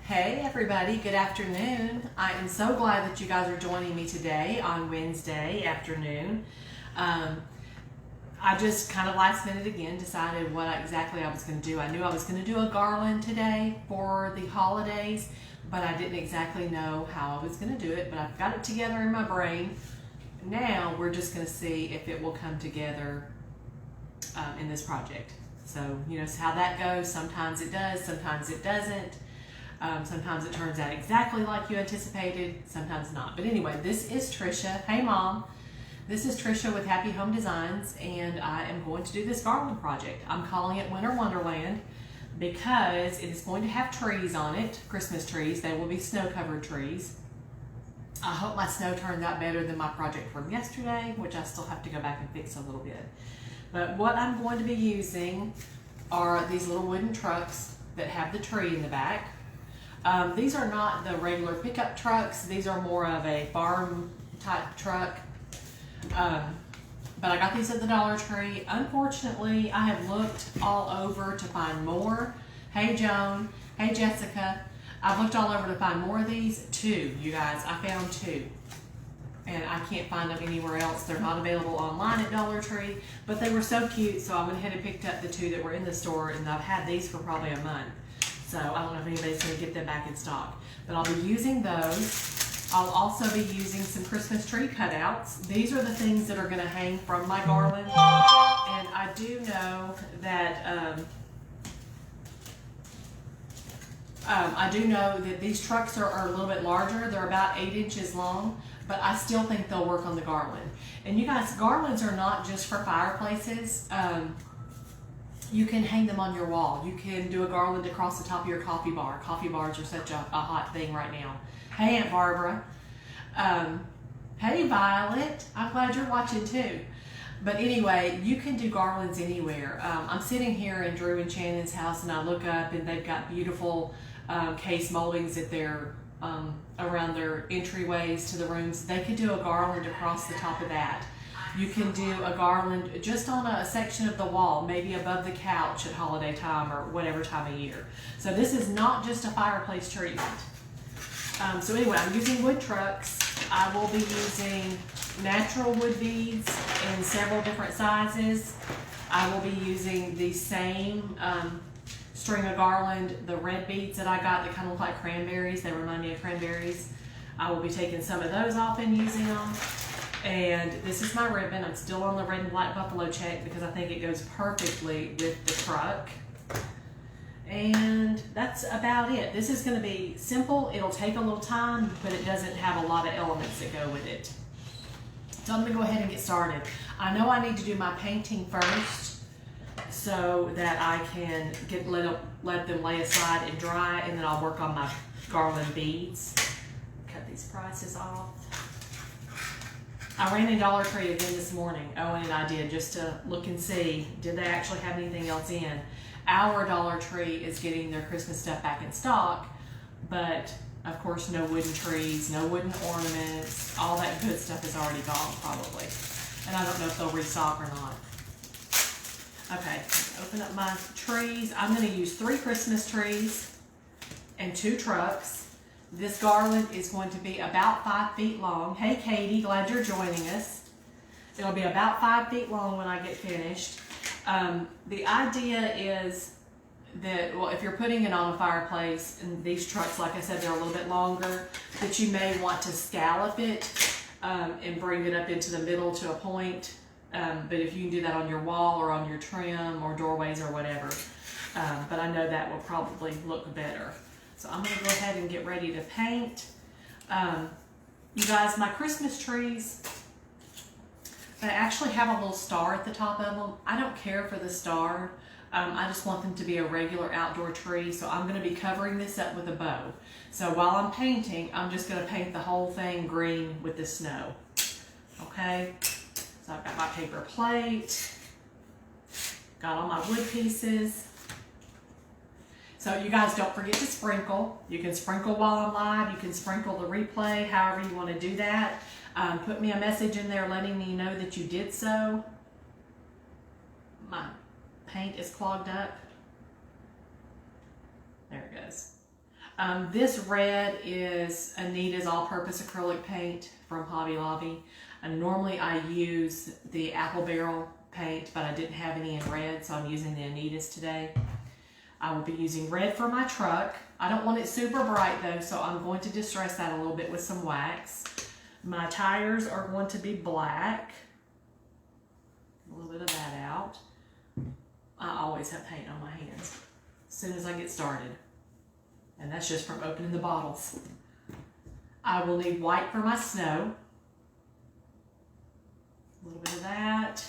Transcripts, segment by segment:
Hey everybody, good afternoon. I am so glad that you guys are joining me today on Wednesday afternoon. I just kind of last minute again decided what exactly I was going to do. I knew I was going to do a garland today for the holidays, but I didn't exactly know how I was going to do it, but I've got it together in my brain. Now we're just going to see if it will come together in this project. So, you know how that goes. Sometimes it does, sometimes it doesn't. Sometimes it turns out exactly like you anticipated, sometimes not. But anyway, this is Trisha. Hey Mom. This is Trisha with Happy Home Designs, and I am going to do this garland project. I'm calling it Winter Wonderland because it is going to have trees on it, Christmas trees. They will be snow-covered trees. I hope my snow turns out better than my project from yesterday, which I still have to go back and fix a little bit. But what I'm going to be using are these little wooden trucks that have the tree in the back. These are not the regular pickup trucks. These are more of a farm type truck. But I got these at the Dollar Tree. Unfortunately, I have looked all over to find more. Hey Joan, hey Jessica. I've looked all over to find more of these. Two, you guys, I found two. And I can't find them anywhere else. They're not available online at Dollar Tree, but they were so cute, so I went ahead and picked up the two that were in the store, and I've had these for probably a month. So I don't know if anybody's going to get them back in stock. But I'll be using those. I'll also be using some Christmas tree cutouts. These are the things that are going to hang from my garland. And I do know that these trucks are a little bit larger. They're about 8 inches long, but I still think they'll work on the garland. And you guys, garlands are not just for fireplaces. You can hang them on your wall. You can do a garland across the top of your coffee bar. Coffee bars are such a hot thing right now. Hey, Aunt Barbara. Hey, Violet. I'm glad you're watching too. But anyway, you can do garlands anywhere. I'm sitting here in Drew and Shannon's house, and I look up, and they've got beautiful case moldings at their around their entryways to the rooms. They could do a garland across the top of that. You can do a garland just on a section of the wall, maybe above the couch at holiday time or whatever time of year. So this is not just a fireplace treatment. So anyway, I'm using wood trucks. I will be using natural wood beads in several different sizes. I will be using the same string of garland, the red beads that I got that kind of look like cranberries. They remind me of cranberries. I will be taking some of those off and using them. And this is my ribbon. I'm still on the red and black buffalo check because I think it goes perfectly with the truck. And that's about it. This is going to be simple. It'll take a little time, but it doesn't have a lot of elements that go with it. So I'm going to go ahead and get started. I know I need to do my painting first so that I can let them lay aside and dry, and then I'll work on my garland beads. Cut these prices off. I ran in Dollar Tree again this morning, Owen and I did, just to look and see, did they actually have anything else in? Our Dollar Tree is getting their Christmas stuff back in stock, but of course no wooden trees, no wooden ornaments, all that good stuff is already gone probably. And I don't know if they'll restock or not. Okay, open up my trees. I'm going to use 3 Christmas trees and 2 trucks. This garland is going to be about 5 feet long. Hey Katie, glad you're joining us. It'll be about 5 feet long when I get finished. The idea is that, well, if you're putting it on a fireplace, and these trucks, like I said, they're a little bit longer, that you may want to scallop it and bring it up into the middle to a point. But if you can do that on your wall or on your trim or doorways or whatever. But I know that will probably look better. So I'm going to go ahead and get ready to paint. You guys, my Christmas trees, they actually have a little star at the top of them. I don't care for the star. I just want them to be a regular outdoor tree. So I'm going to be covering this up with a bow. So while I'm painting, I'm just going to paint the whole thing green with the snow. Okay? So I've got my paper plate. Got all my wood pieces. So you guys don't forget to sprinkle. You can sprinkle while I'm live. You can sprinkle the replay, however you want to do that. Put me a message in there letting me know that you did so. My paint is clogged up. There it goes. This red is Anita's all-purpose acrylic paint from Hobby Lobby. And normally I use the Apple Barrel paint, but I didn't have any in red, so I'm using the Anita's today. I will be using red for my truck. I don't want it super bright though, so I'm going to distress that a little bit with some wax. My tires are going to be black. A little bit of that out. I always have paint on my hands as soon as I get started. And that's just from opening the bottles. I will need white for my snow. A little bit of that.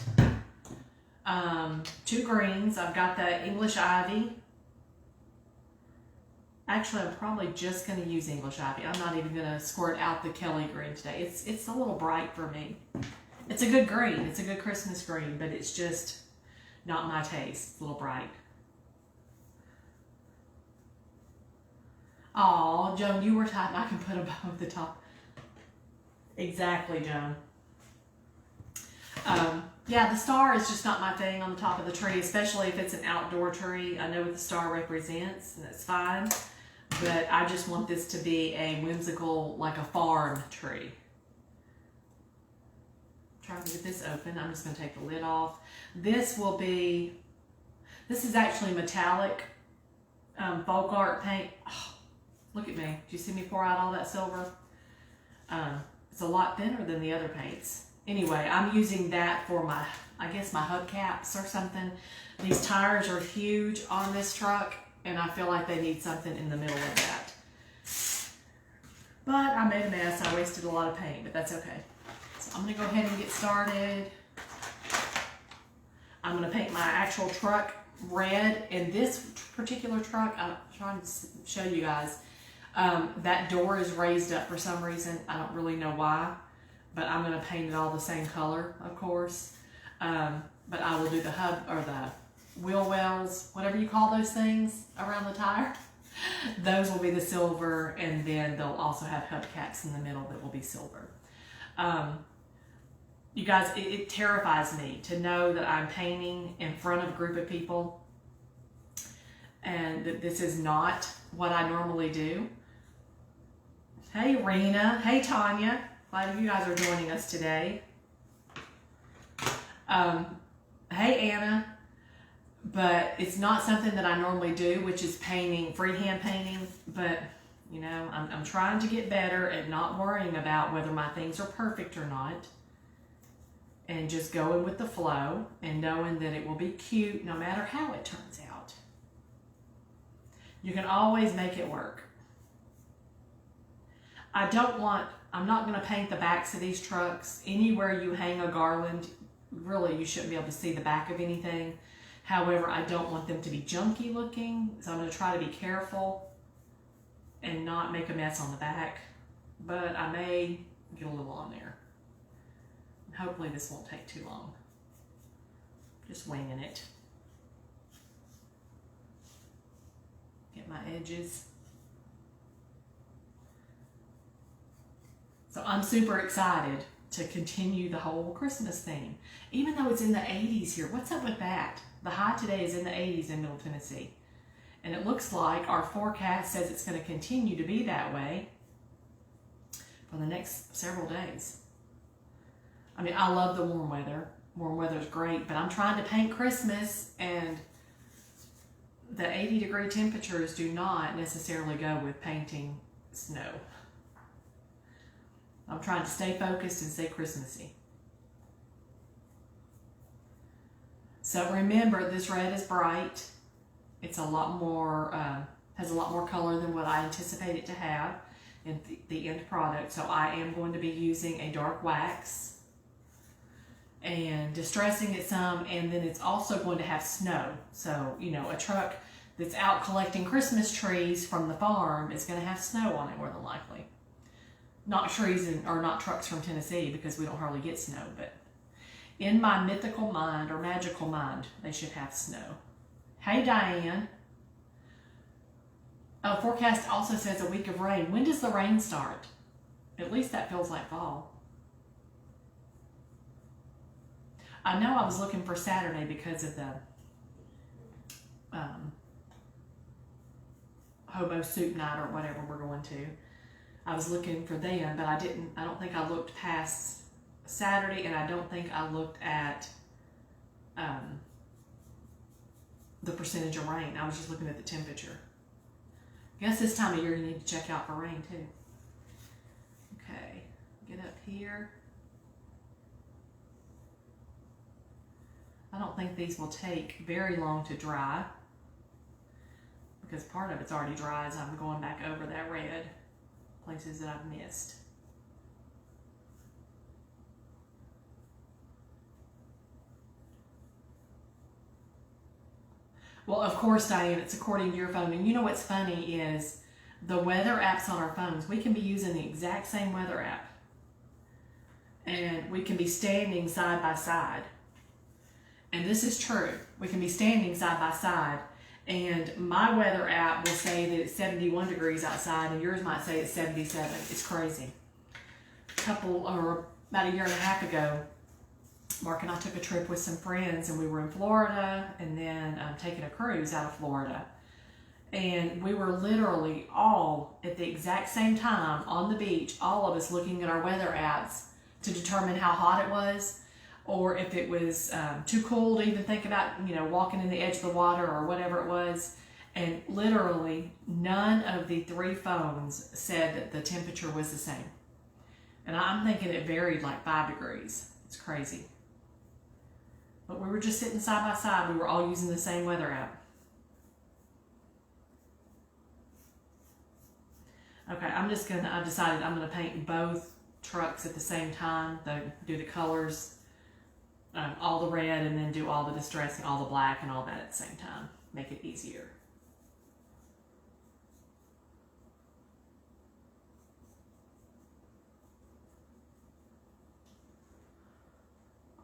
2 greens. I've got the English Ivy. Actually, I'm probably just going to use English Ivy. I'm not even going to squirt out the Kelly green today. It's a little bright for me. It's a good green. It's a good Christmas green, but it's just not my taste. It's a little bright. Oh, Joan, you were typing. I can put a bow at the top. Exactly, Joan. Yeah, the star is just not my thing on the top of the tree, especially if it's an outdoor tree. I know what the star represents, and that's fine. But I just want this to be a whimsical, like a farm tree. I'm trying to get this open. I'm just going to take the lid off. This is actually metallic folk art paint. Oh, look at me. Do you see me pour out all that silver? It's a lot thinner than the other paints. Anyway, I'm using that for my, I guess my hubcaps or something. These tires are huge on this truck, and I feel like they need something in the middle of that. But I made a mess. I wasted a lot of paint, but that's okay. So I'm going to go ahead and get started. I'm going to paint my actual truck red. And this particular truck, I'm trying to show you guys, that door is raised up for some reason. I don't really know why. But I'm going to paint it all the same color, of course. But I will do the hub or the wheel wells, whatever you call those things around the tire. Those will be the silver, and then they'll also have hubcaps in the middle that will be silver. You guys, it terrifies me to know that I'm painting in front of a group of people, and that this is not what I normally do. Hey, Rena. Hey, Tanya. Glad you guys are joining us today. Hey, Anna. But it's not something that I normally do, which is painting, freehand painting. But, you know, I'm trying to get better at not worrying about whether my things are perfect or not. And just going with the flow and knowing that it will be cute no matter how it turns out. You can always make it work. I'm not going to paint the backs of these trucks. Anywhere you hang a garland, really you shouldn't be able to see the back of anything. However, I don't want them to be junky looking, so I'm going to try to be careful and not make a mess on the back. But I may get a little on there. Hopefully this won't take too long. Just winging it. Get my edges. So I'm super excited to continue the whole Christmas theme. Even though it's in the 80s here, what's up with that? The high today is in the 80s in Middle Tennessee. And it looks like our forecast says it's going to continue to be that way for the next several days. I mean, I love the warm weather. Warm weather is great, but I'm trying to paint Christmas, and the 80-degree temperatures do not necessarily go with painting snow. I'm trying to stay focused and stay Christmassy. So remember, this red is bright. It's a lot more, has a lot more color than what I anticipate it to have in the end product. So I am going to be using a dark wax and distressing it some, and then it's also going to have snow. So, you know, a truck that's out collecting Christmas trees from the farm is going to have snow on it more than likely. Not trees or not trucks from Tennessee, because we don't hardly get snow, but in my mythical mind or magical mind, they should have snow. Hey, Diane. Oh, forecast also says a week of rain. When does the rain start? At least that feels like fall. I know I was looking for Saturday because of the hobo soup night or whatever we're going to. I was looking for them, but I don't think I looked past Saturday, and I don't think I looked at the percentage of rain. I was just looking at the temperature. I guess this time of year you need to check out for rain too. Okay, get up here. I don't think these will take very long to dry because part of it's already dry as I'm going back over that red places that I've missed. Well, of course, Diane, it's according to your phone. And you know what's funny is the weather apps on our phones, we can be using the exact same weather app. And we can be standing side by side. And this is true. We can be standing side by side. And my weather app will say that it's 71 degrees outside, and yours might say it's 77. It's crazy. About a year and a half ago, Mark and I took a trip with some friends, and we were in Florida and then taking a cruise out of Florida. And we were literally all at the exact same time on the beach, all of us looking at our weather apps to determine how hot it was, or if it was too cool to even think about, walking in the edge of the water or whatever it was. And literally none of the 3 phones said that the temperature was the same. And I'm thinking it varied like 5 degrees. It's crazy. But we were just sitting side by side. We were all using the same weather app. Okay, I've decided I'm gonna paint both trucks at the same time. Do the colors, all the red, and then do all the distressing, all the black and all that at the same time. Make it easier.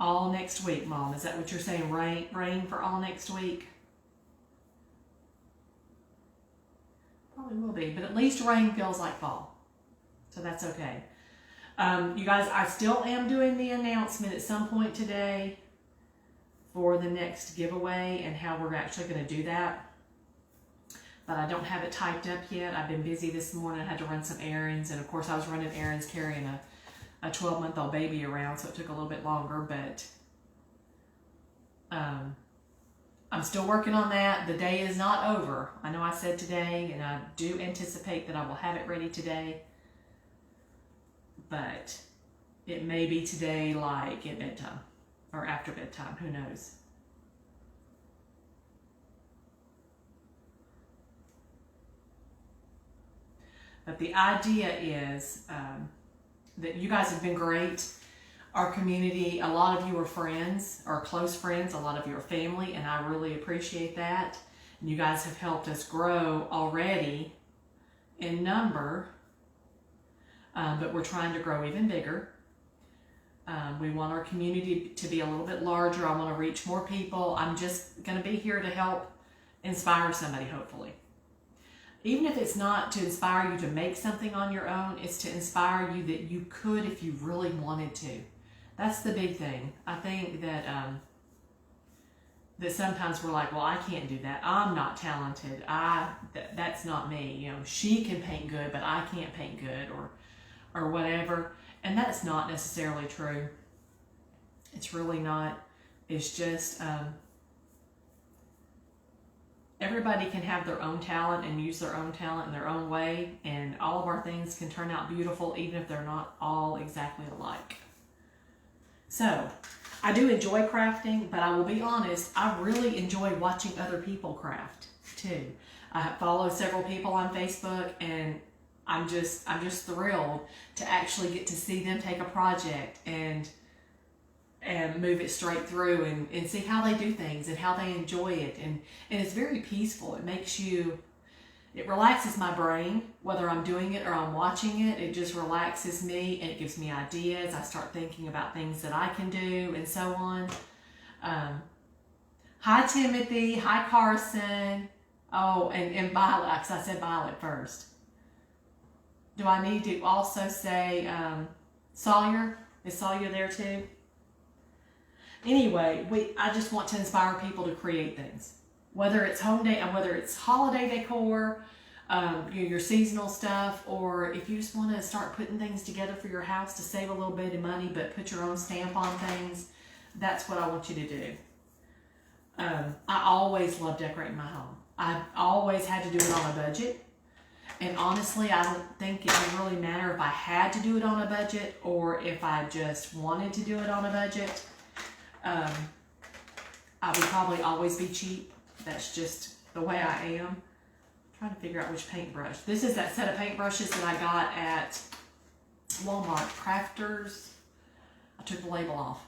All next week, Mom. Is that what you're saying? Rain for all next week? Probably will be, but at least rain feels like fall. So that's okay. You guys, I still am doing the announcement at some point today for the next giveaway and how we're actually going to do that. But I don't have it typed up yet. I've been busy this morning. I had to run some errands, and of course I was running errands carrying a 12-month-old baby around, so it took a little bit longer, but I'm still working on that. The day is not over. I know I said today, and I do anticipate that I will have it ready today, but it may be today, like at bedtime or after bedtime, who knows. But the idea is that you guys have been great. Our community, a lot of you are friends, or close friends, a lot of you are family, and I really appreciate that. And you guys have helped us grow already in number, but we're trying to grow even bigger. We want our community to be a little bit larger. I want to reach more people. I'm just going to be here to help inspire somebody, hopefully. Even if it's not to inspire you to make something on your own, it's to inspire you that you could if you really wanted to. That's the big thing. I think that that sometimes we're like, well, I can't do that. I'm not talented. That's not me. She can paint good, but I can't paint good, or whatever. And that's not necessarily true. It's really not. It's just everybody can have their own talent and use their own talent in their own way, and all of our things can turn out beautiful even if they're not all exactly alike. So, I do enjoy crafting, but I will be honest, I really enjoy watching other people craft too. I follow several people on Facebook, and I'm just thrilled to actually get to see them take a project and move it straight through and see how they do things and how they enjoy it. And it's very peaceful. It relaxes my brain, whether I'm doing it or I'm watching it. It just relaxes me, and it gives me ideas. I start thinking about things that I can do and so on. Hi, Timothy. Hi, Carson. Oh, and Violet, because I said Violet first. Do I need to also say Sawyer? Is Sawyer there too? Anyway, I just want to inspire people to create things, whether it's home day and whether it's holiday decor, your seasonal stuff, or if you just want to start putting things together for your house to save a little bit of money but put your own stamp on things, that's what I want you to do. I always love decorating my home. I always had to do it on a budget. And honestly, I don't think it would really matter if I had to do it on a budget or if I just wanted to do it on a budget. I would probably always be cheap. That's just the way I am. I'm trying to figure out which paintbrush. This is that set of paintbrushes that I got at Walmart. Crafters. I took the label off.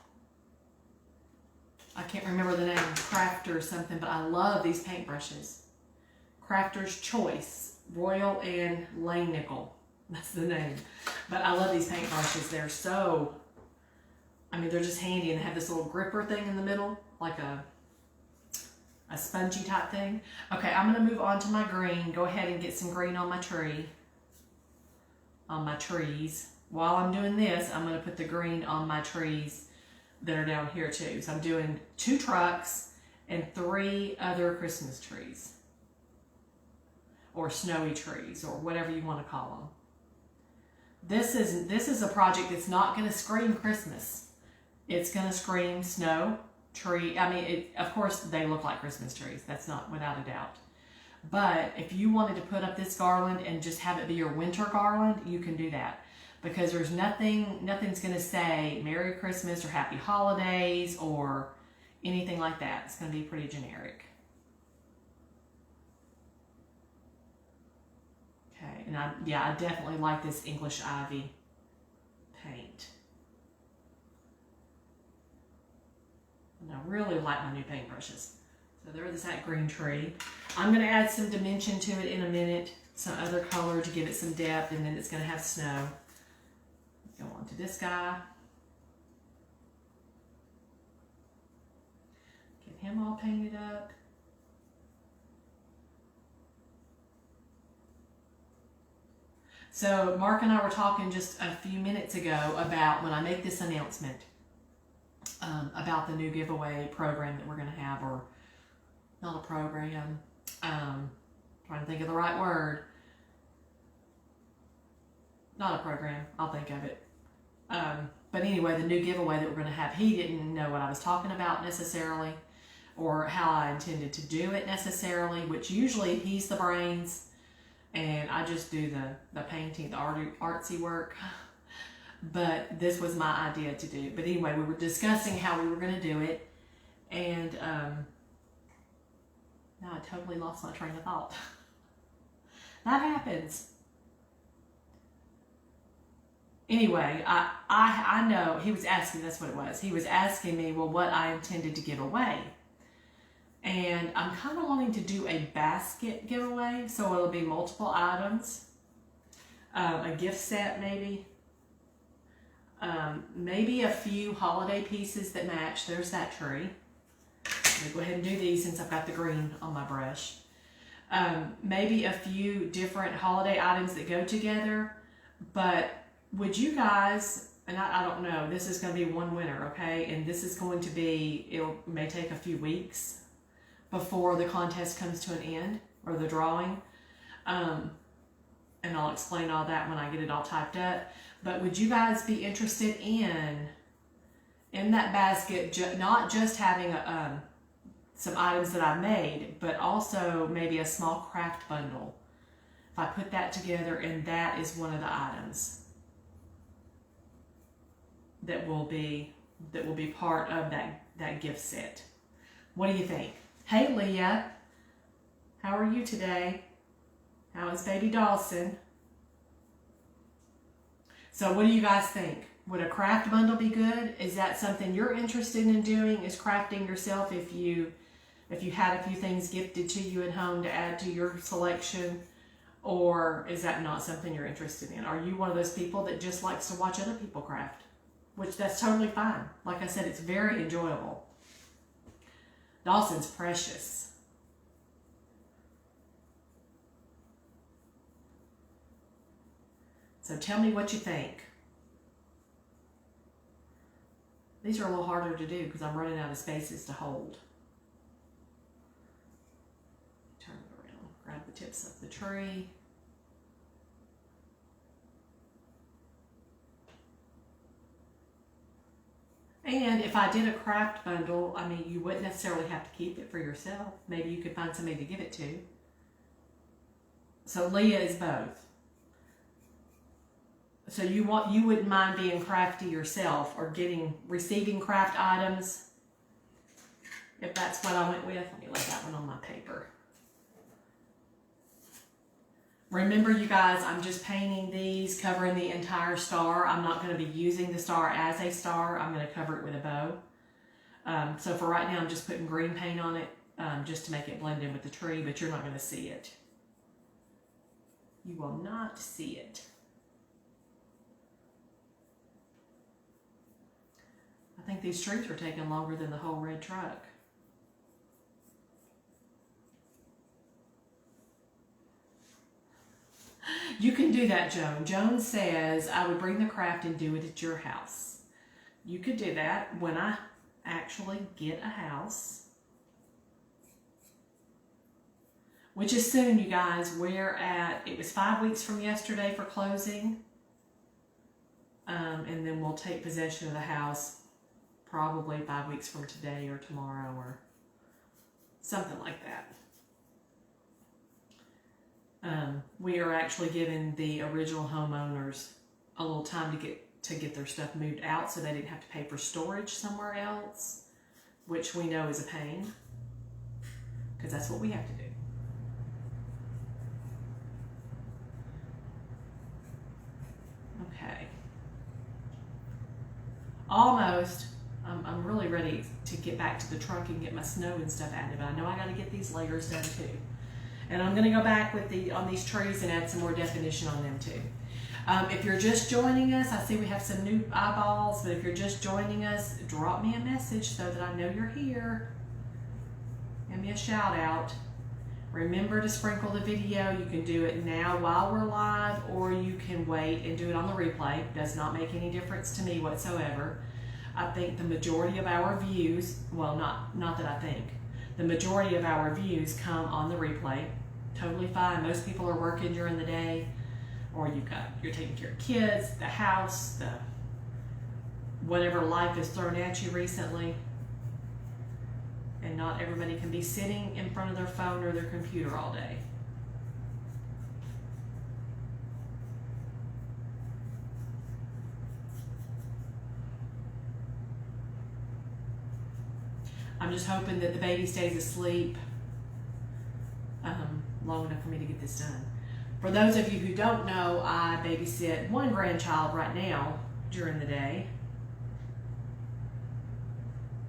I can't remember the name. Crafter something, but I love these paintbrushes. Crafter's Choice. Royal and Lane Nickel. That's the name. But I love these paintbrushes. They're so, I mean, they're just handy, and they have this little gripper thing in the middle, like a spongy type thing. Okay, I'm going to move on to my green. Go ahead and get some green on my tree. On my trees. While I'm doing this, I'm going to put the green on my trees that are down here too. So I'm doing 2 trucks and 3 other Christmas trees. Or snowy trees, or whatever you want to call them. This is a project that's not going to scream Christmas. It's going to scream snow, tree. I mean, of course, they look like Christmas trees. That's not without a doubt. But if you wanted to put up this garland and just have it be your winter garland, you can do that. Because there's nothing's going to say Merry Christmas or Happy Holidays or anything like that. It's going to be pretty generic. Okay, and I definitely like this English Ivy paint. And I really like my new paintbrushes. So there's that green tree. I'm going to add some dimension to it in a minute, some other color to give it some depth, and then it's going to have snow. Go on to this guy. Get him all painted up. So Mark and I were talking just a few minutes ago about when I make this announcement about the new giveaway program that we're going to have, or not a program, trying to think of the right word. Not a program, I'll think of it. But anyway, the new giveaway that we're going to have, he didn't know what I was talking about necessarily, or how I intended to do it necessarily, which usually he's the brains. And I just do the painting, the artsy work. But this was my idea to do. But anyway, we were discussing how we were going to do it. And now I totally lost my train of thought. That happens. Anyway, I know he was asking, that's what it was. He was asking me, well, what I intended to give away. And I'm kind of wanting to do a basket giveaway, so it'll be multiple items, a gift set maybe, maybe a few holiday pieces that match. There's that tree. I'm gonna go ahead and do these since I've got the green on my brush. Maybe a few different holiday items that go together, but would you guys, and I don't know, this is going to be one winner, okay? And this is going to be, it may take a few weeks before the contest comes to an end, or the drawing. And I'll explain all that when I get it all typed up. But would you guys be interested in that basket, not just having some items that I made, but also maybe a small craft bundle? If I put that together, and that is one of the items that will be part of that gift set. What do you think? Hey Leah, how are you today? How is baby Dawson? So what do you guys think? Would a craft bundle be good? Is that something you're interested in doing? Is crafting yourself if you had a few things gifted to you at home to add to your selection? Or is that not something you're interested in? Are you one of those people that just likes to watch other people craft? Which, that's totally fine. Like I said, it's very enjoyable. Dawson's precious. So tell me what you think. These are a little harder to do because I'm running out of spaces to hold. Turn it around. Grab the tips of the tree. And if I did a craft bundle, I mean, you wouldn't necessarily have to keep it for yourself. Maybe you could find somebody to give it to. So Leah is both. So you wouldn't mind being crafty yourself or receiving craft items. If that's what I went with, let me lay that one on my paper. Remember, you guys, I'm just painting these, covering the entire star. I'm not going to be using the star as a star. I'm going to cover it with a bow. So for right now, I'm just putting green paint on it just to make it blend in with the tree, but you're not going to see it. You will not see it. I think these trees are taking longer than the whole red truck. You can do that, Joan. Joan says, I would bring the craft and do it at your house. You could do that when I actually get a house. Which is soon, you guys. It was 5 weeks from yesterday for closing. And then we'll take possession of the house probably 5 weeks from today or tomorrow or something like that. We are actually giving the original homeowners a little time to get their stuff moved out so they didn't have to pay for storage somewhere else, which we know is a pain because that's what we have to do. Okay. Almost. I'm really ready to get back to the truck and get my snow and stuff added, but I know I got to get these layers done too. And I'm going to go back on these trees and add some more definition on them too. If you're just joining us, I see we have some new eyeballs, but if you're just joining us, drop me a message so that I know you're here. Give me a shout out. Remember to sprinkle the video. You can do it now while we're live, or you can wait and do it on the replay. Does not make any difference to me whatsoever. I think the majority of our views, well, not that I think, the majority of our views come on the replay. Totally fine. Most people are working during the day, or you're taking care of kids, the house, whatever life has thrown at you recently. And not everybody can be sitting in front of their phone or their computer all day. I'm just hoping that the baby stays asleep long enough for me to get this done. For those of you who don't know, I babysit one grandchild right now during the day.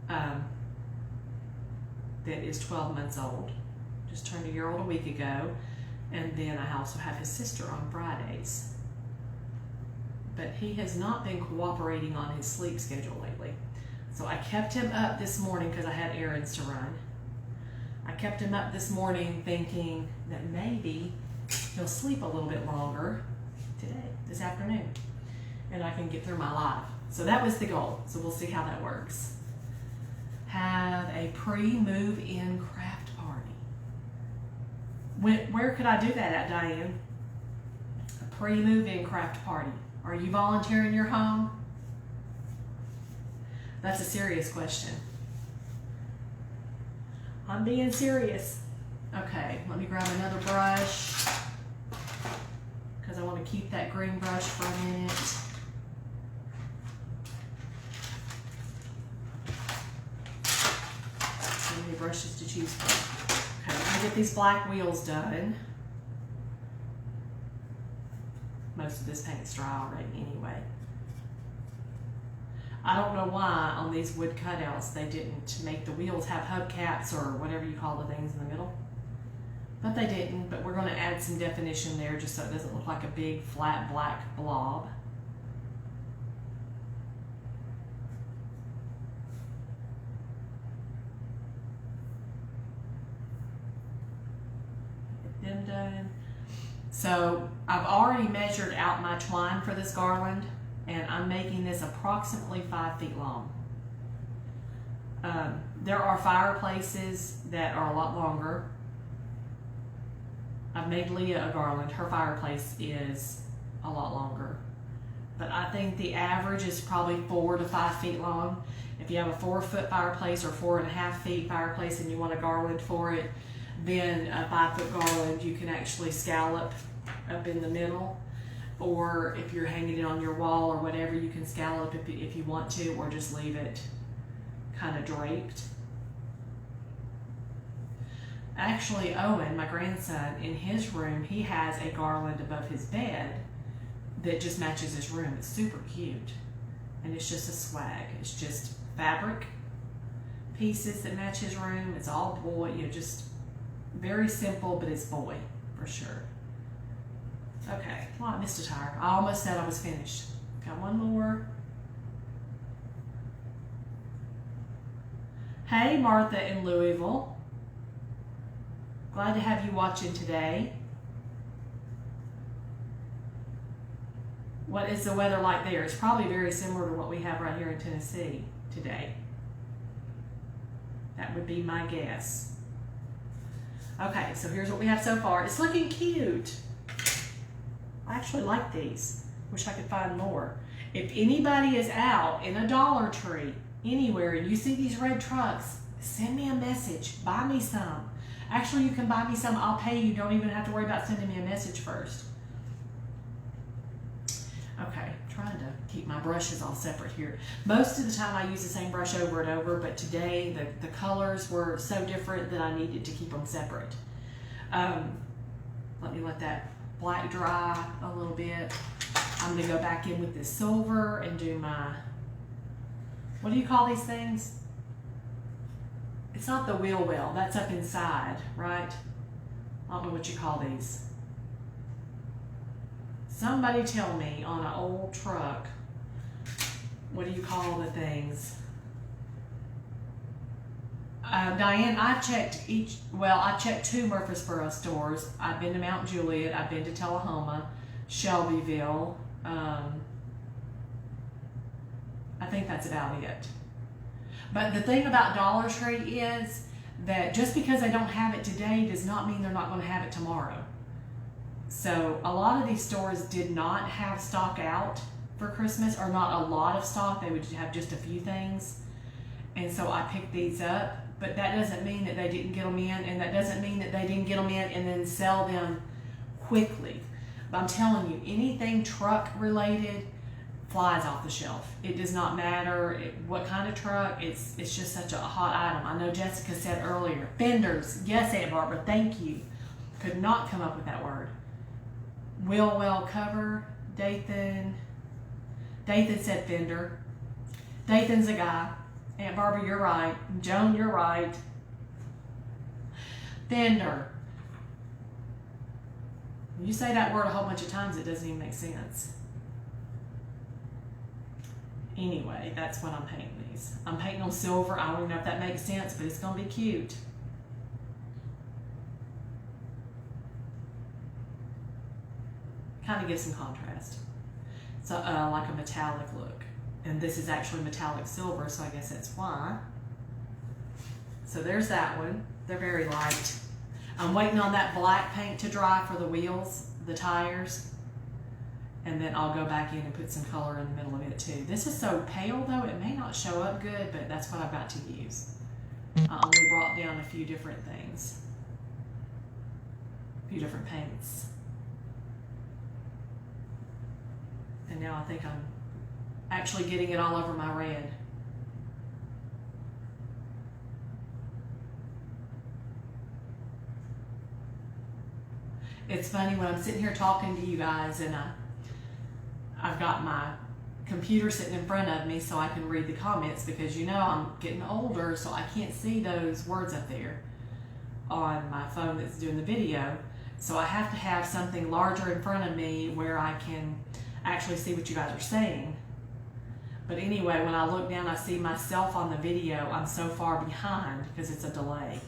That is 12 months old. Just turned a year old a week ago. And then I also have his sister on Fridays. But he has not been cooperating on his sleep schedule lately. So I kept him up this morning because I had errands to run. I kept him up this morning thinking that maybe he'll sleep a little bit longer this afternoon, and I can get through my life. So that was the goal. So we'll see how that works. Have a pre-move-in craft party. Where could I do that at, Diane? A pre-move-in craft party. Are you volunteering your home? That's a serious question. I'm being serious. Okay, let me grab another brush because I want to keep that green brush for a minute. So many brushes to choose from. Okay, I'm gonna get these black wheels done. Most of this paint's dry already anyway. I don't know why on these wood cutouts they didn't make the wheels have hubcaps or whatever you call the things in the middle. But they didn't, but we're going to add some definition there just so it doesn't look like a big flat black blob. Get them done. So I've already measured out my twine for this garland. And I'm making this approximately 5 feet long. There are fireplaces that are a lot longer. I've made Leah a garland. Her fireplace is a lot longer. But I think the average is probably 4 to 5 feet long. If you have a 4-foot fireplace or 4.5 feet fireplace and you want a garland for it, then a 5-foot garland you can actually scallop up in the middle. Or if you're hanging it on your wall or whatever, you can scallop if you want to, or just leave it kind of draped. Actually, Owen, my grandson, in his room, he has a garland above his bed that just matches his room. It's super cute. And it's just a swag. It's just fabric pieces that match his room. It's all boy, just very simple, but it's boy for sure. Okay, well, I missed a tire. I almost said I was finished. Got one more. Hey, Martha in Louisville. Glad to have you watching today. What is the weather like there? It's probably very similar to what we have right here in Tennessee today. That would be my guess. Okay, so here's what we have so far. It's looking cute. I actually like these. Wish I could find more. If anybody is out in a Dollar Tree, anywhere, and you see these red trucks, send me a message. Buy me some. Actually, you can buy me some. I'll pay you. Don't even have to worry about sending me a message first. Okay, trying to keep my brushes all separate here. Most of the time I use the same brush over and over, but today the colors were so different that I needed to keep them separate. Let me let that black dry a little bit. I'm going to go back in with this silver and do my, what do you call these things? It's not the wheel well, that's up inside, right? I don't know what you call these. Somebody tell me on an old truck, what do you call the things? Diane, I checked I checked 2 Murfreesboro stores. I've been to Mount Juliet, I've been to Tullahoma, Shelbyville. I think that's about it. But the thing about Dollar Tree is that just because they don't have it today does not mean they're not going to have it tomorrow. So a lot of these stores did not have stock out for Christmas, or not a lot of stock. They would have just a few things. And so I picked these up, but that doesn't mean that they didn't get them in, and that doesn't mean that they didn't get them in and then sell them quickly. But I'm telling you, anything truck related flies off the shelf. It does not matter what kind of truck, it's just such a hot item. I know Jessica said earlier, fenders. Yes, Aunt Barbara, thank you. Could not come up with that word. Wheel well cover, Dathan said fender. Dathan's a guy. Aunt Barbara, you're right. Joan, you're right. Fender. When you say that word a whole bunch of times, it doesn't even make sense. Anyway, that's what I'm painting these. I'm painting on silver. I don't even know if that makes sense, but it's going to be cute. Kind of gives some contrast. So like a metallic look. And this is actually metallic silver, so I guess that's why. So there's that one. They're very light. I'm waiting on that black paint to dry for the wheels, the tires. And then I'll go back in and put some color in the middle of it too. This is so pale though, it may not show up good, but that's what I've got to use. I only brought down a few different things. A few different paints. And now I think I'm actually getting it all over my red. It's funny when I'm sitting here talking to you guys and I've got my computer sitting in front of me so I can read the comments, because you know I'm getting older, so I can't see those words up there on my phone that's doing the video. So I have to have something larger in front of me where I can actually see what you guys are saying. But anyway, when I look down, I see myself on the video. I'm so far behind because it's a delay.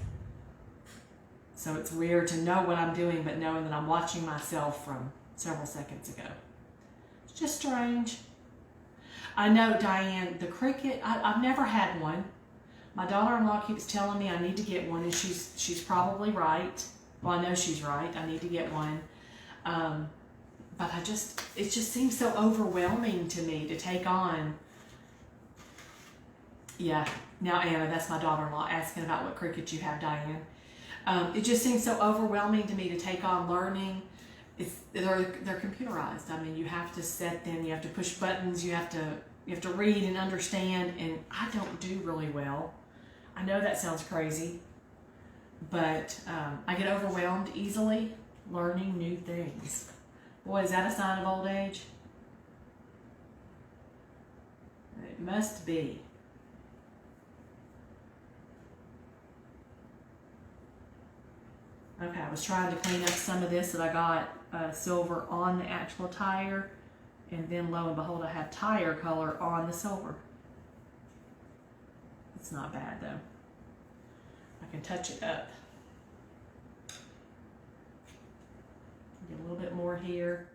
So it's weird to know what I'm doing, but knowing that I'm watching myself from several seconds ago. It's just strange. I know, Diane, the Cricut, I've never had one. My daughter-in-law keeps telling me I need to get one, and she's probably right. Well, I know she's right. I need to get one. But it just seems so overwhelming to me to take on. Yeah, now Anna, that's my daughter-in-law asking about what Cricut you have, Diane. It just seems so overwhelming to me to take on learning. They're computerized. I mean, you have to set them, you have to push buttons, you have to read and understand, and I don't do really well. I know that sounds crazy, but I get overwhelmed easily learning new things. Boy, is that a sign of old age? It must be. Okay, I was trying to clean up some of this that I got silver on the actual tire, and then lo and behold, I have tire color on the silver. It's not bad though. I can touch it up. Get a little bit more here.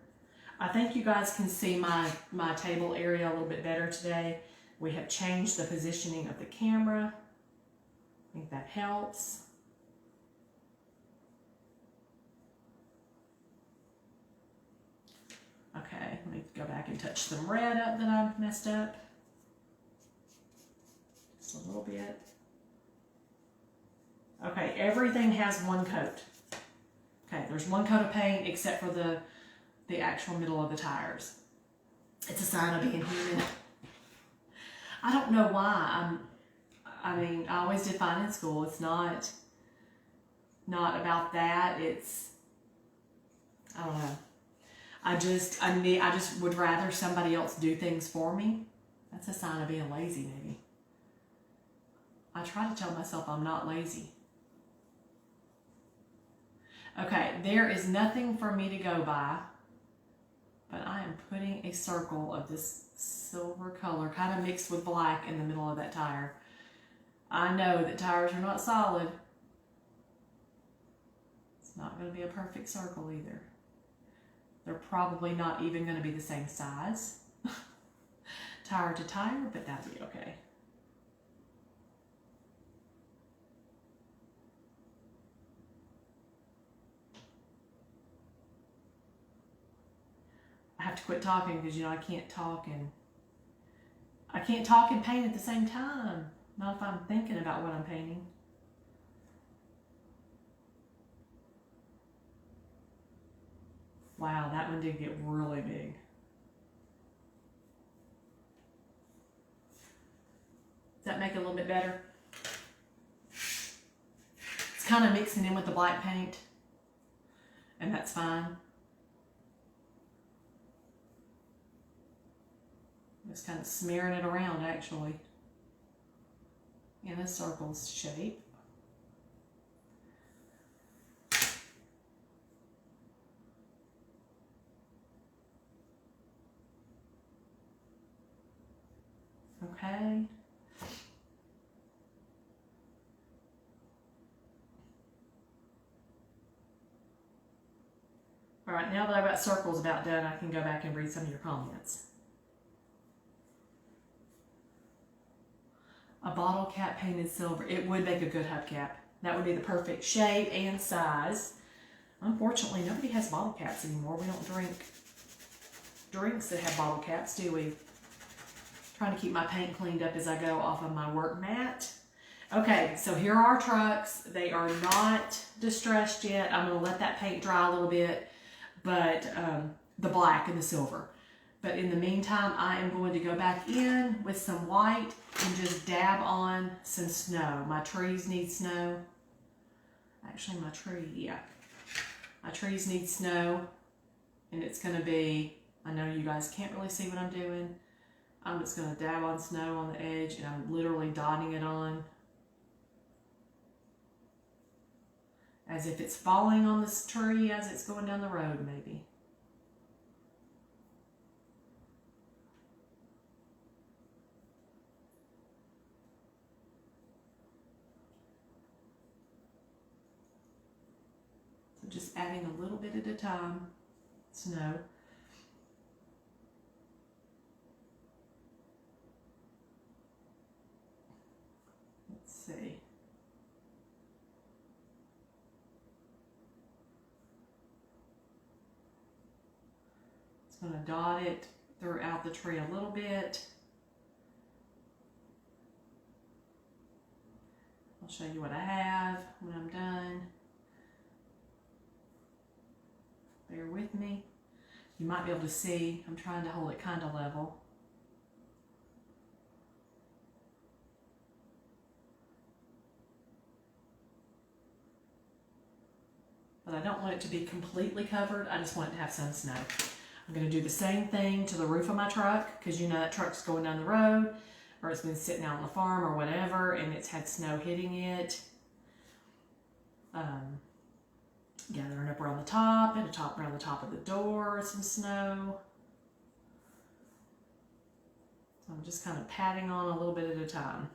I think you guys can see my table area a little bit better today. We have changed the positioning of the camera. I think that helps. Okay, let me go back and touch some red up that I messed up. Just a little bit. Okay, everything has one coat. Okay, there's one coat of paint except for the actual middle of the tires. It's a sign of being human. I don't know why. I mean, I always did fine in school. It's not about that. It's, I don't know. I just would rather somebody else do things for me. That's a sign of being lazy, maybe. I try to tell myself I'm not lazy. Okay, there is nothing for me to go by, but I am putting a circle of this silver color, kind of mixed with black, in the middle of that tire. I know that tires are not solid. It's not going to be a perfect circle either. They're probably not even going to be the same size, tire to tire, but that'll be okay. I have to quit talking because, you know, I can't talk and paint at the same time. Not if I'm thinking about what I'm painting. Wow, that one did get really big. Does that make it a little bit better? It's kind of mixing in with the black paint, and that's fine. Just kind of smearing it around, actually, in a circle's shape. Okay. All right, now that I've got circles about done, I can go back and read some of your comments. A bottle cap painted silver. It would make a good hubcap. That would be the perfect shape and size. Unfortunately, nobody has bottle caps anymore. We don't drink drinks that have bottle caps, do we? Trying to keep my paint cleaned up as I go off of my work mat. Okay, so here are our trucks. They are not distressed yet. I'm going to let that paint dry a little bit, but the black and the silver. But in the meantime, I am going to go back in with some white and just dab on some snow. My trees need snow. Actually, my trees need snow. And it's going to be, I know you guys can't really see what I'm doing. I'm just going to dab on snow on the edge, and I'm literally dotting it on as if it's falling on this tree as it's going down the road, maybe. So just adding a little bit at a time, snow. See. I'm going to dot it throughout the tree a little bit. I'll show you what I have when I'm done. Bear with me. You might be able to see, I'm trying to hold it kind of level. But I don't want it to be completely covered. I just want it to have some snow. I'm going to do the same thing to the roof of my truck, because you know that truck's going down the road, or it's been sitting out on the farm or whatever, and it's had snow hitting it. Gathering up around the top, and around the top of the door, some snow. So I'm just kind of patting on a little bit at a time.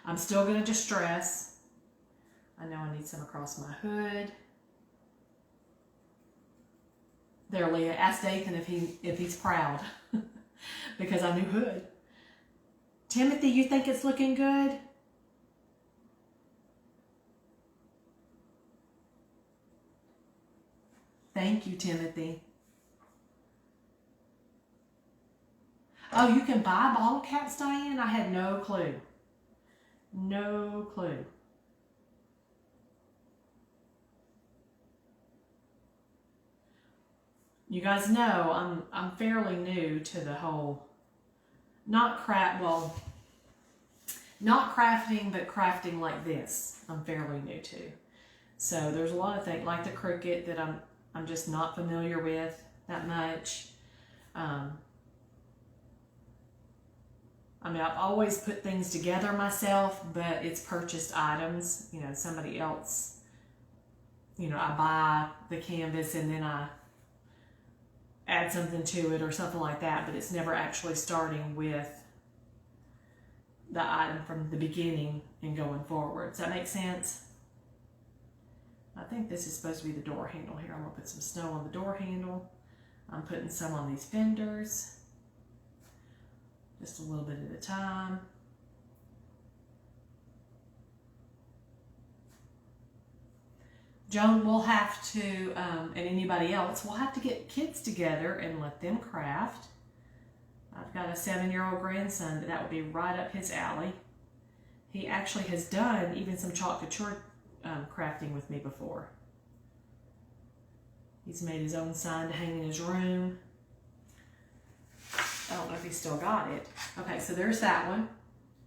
I'm still going to distress. I know I need some across my hood. There, Leah, ask Dathan if he's proud because I knew hood. Timothy, you think it's looking good? Thank you, Timothy. Oh, you can buy bottle caps, Diane? I had no clue. No clue. You guys know I'm fairly new to the whole not crafting, but crafting like this. I'm fairly new to. So there's a lot of things like the Cricut that I'm just not familiar with that much. I mean, I've always put things together myself, but it's purchased items. You know, somebody else. You know, I buy the canvas and then I add something to it or something like that, but it's never actually starting with the item from the beginning and going forward. Does that make sense? I think this is supposed to be the door handle here. I'm going to put some snow on the door handle. I'm putting some on these fenders. Just a little bit at a time. Joan will have to, and anybody else, will have to get kids together and let them craft. I've got a 7-year-old grandson, but that would be right up his alley. He actually has done even some chalk couture crafting with me before. He's made his own sign to hang in his room. I don't know if he's still got it. Okay, so there's that one.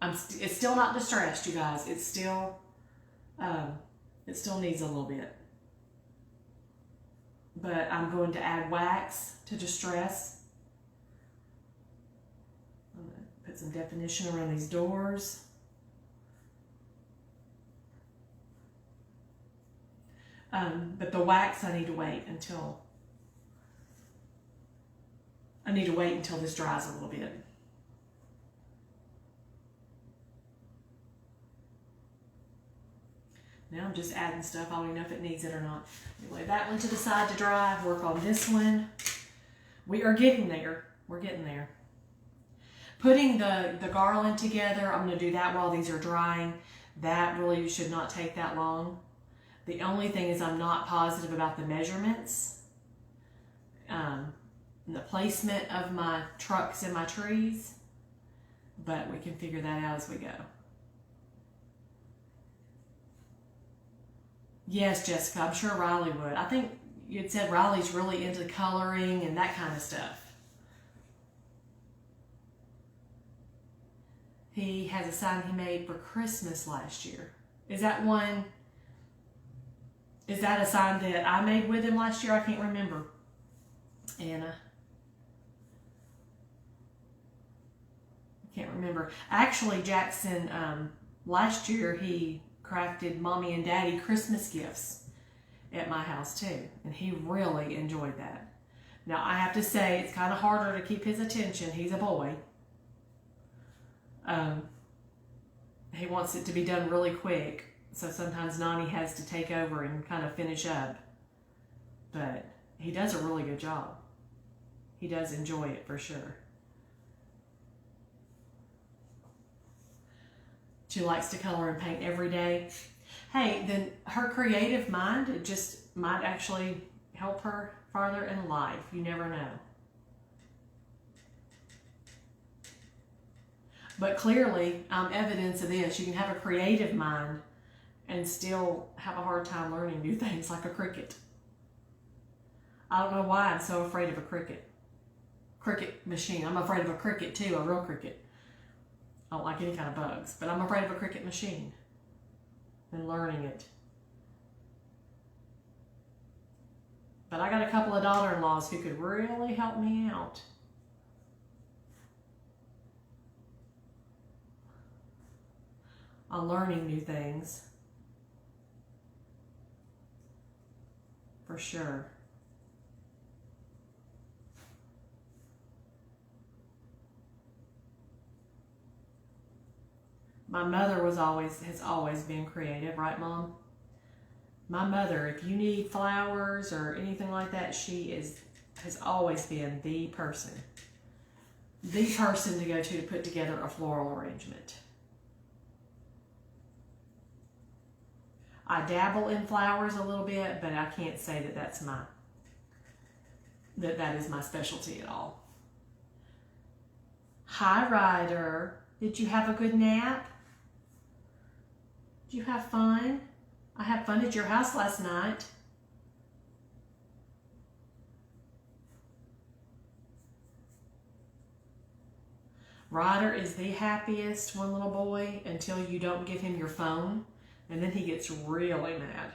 It's still not distressed, you guys. It's still, it still needs a little bit. But I'm going to add wax to distress. I'm going to put some definition around these doors. But the wax I need to wait until this dries a little bit. Now I'm just adding stuff. I don't even know if it needs it or not. Lay that one to the side to dry. Work on this one. We are getting there. We're getting there. Putting the garland together, I'm going to do that while these are drying. That really should not take that long. The only thing is I'm not positive about the measurements, and the placement of my trucks and my trees, but we can figure that out as we go. Yes, Jessica, I'm sure Riley would. I think you'd said Riley's really into coloring and that kind of stuff. He has a sign he made for Christmas last year. Is that a sign that I made with him last year? I can't remember. Anna. I can't remember. Actually, Jackson, last year he crafted Mommy and Daddy Christmas gifts at my house too. And he really enjoyed that. Now, I have to say, it's kind of harder to keep his attention. He's a boy. He wants it to be done really quick. So sometimes Nani has to take over and kind of finish up. But he does a really good job. He does enjoy it for sure. She likes to color and paint every day. Hey, then her creative mind, it just might actually help her farther in life. You never know. But clearly, I'm evidence of this. You can have a creative mind and still have a hard time learning new things, like a cricket. I don't know why I'm so afraid of a cricket machine. I'm afraid of a cricket too, a real cricket. I don't like any kind of bugs, but I'm afraid of a cricket machine and learning it. But I got a couple of daughter-in-laws who could really help me out. On learning new things. For sure. My mother has always been creative, right, Mom? My mother, if you need flowers or anything like that, has always been the person to go to put together a floral arrangement. I dabble in flowers a little bit, but I can't say that that is my specialty at all. Hi, Ryder. Did you have a good nap? Did you have fun? I had fun at your house last night. Ryder is the happiest one little boy until you don't give him your phone, and then he gets really mad.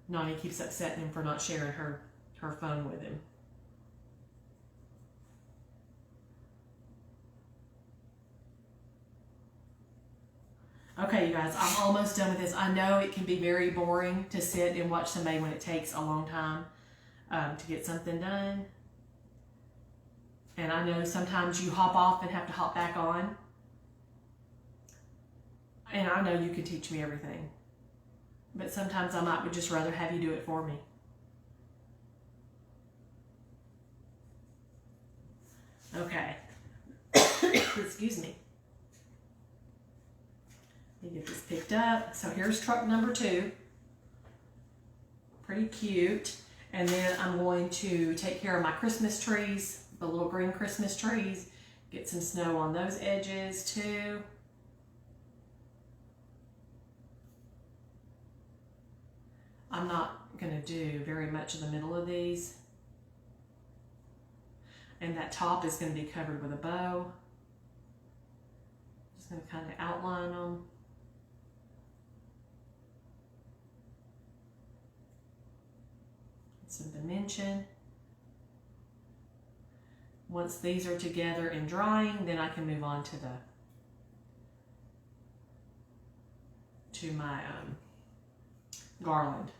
Nani keeps upsetting him for not sharing her phone with him. Okay, you guys, I'm almost done with this. I know it can be very boring to sit and watch somebody when it takes a long time to get something done. And I know sometimes you hop off and have to hop back on. And I know you can teach me everything. But sometimes I would just rather have you do it for me. Okay. Excuse me. Let me get this picked up. So here's truck number 2. Pretty cute. And then I'm going to take care of my Christmas trees, the little green Christmas trees. Get some snow on those edges too. I'm not going to do very much in the middle of these. And that top is going to be covered with a bow. Just going to kind of outline them. Some dimension. Once these are together and drying, then I can move on to my garland.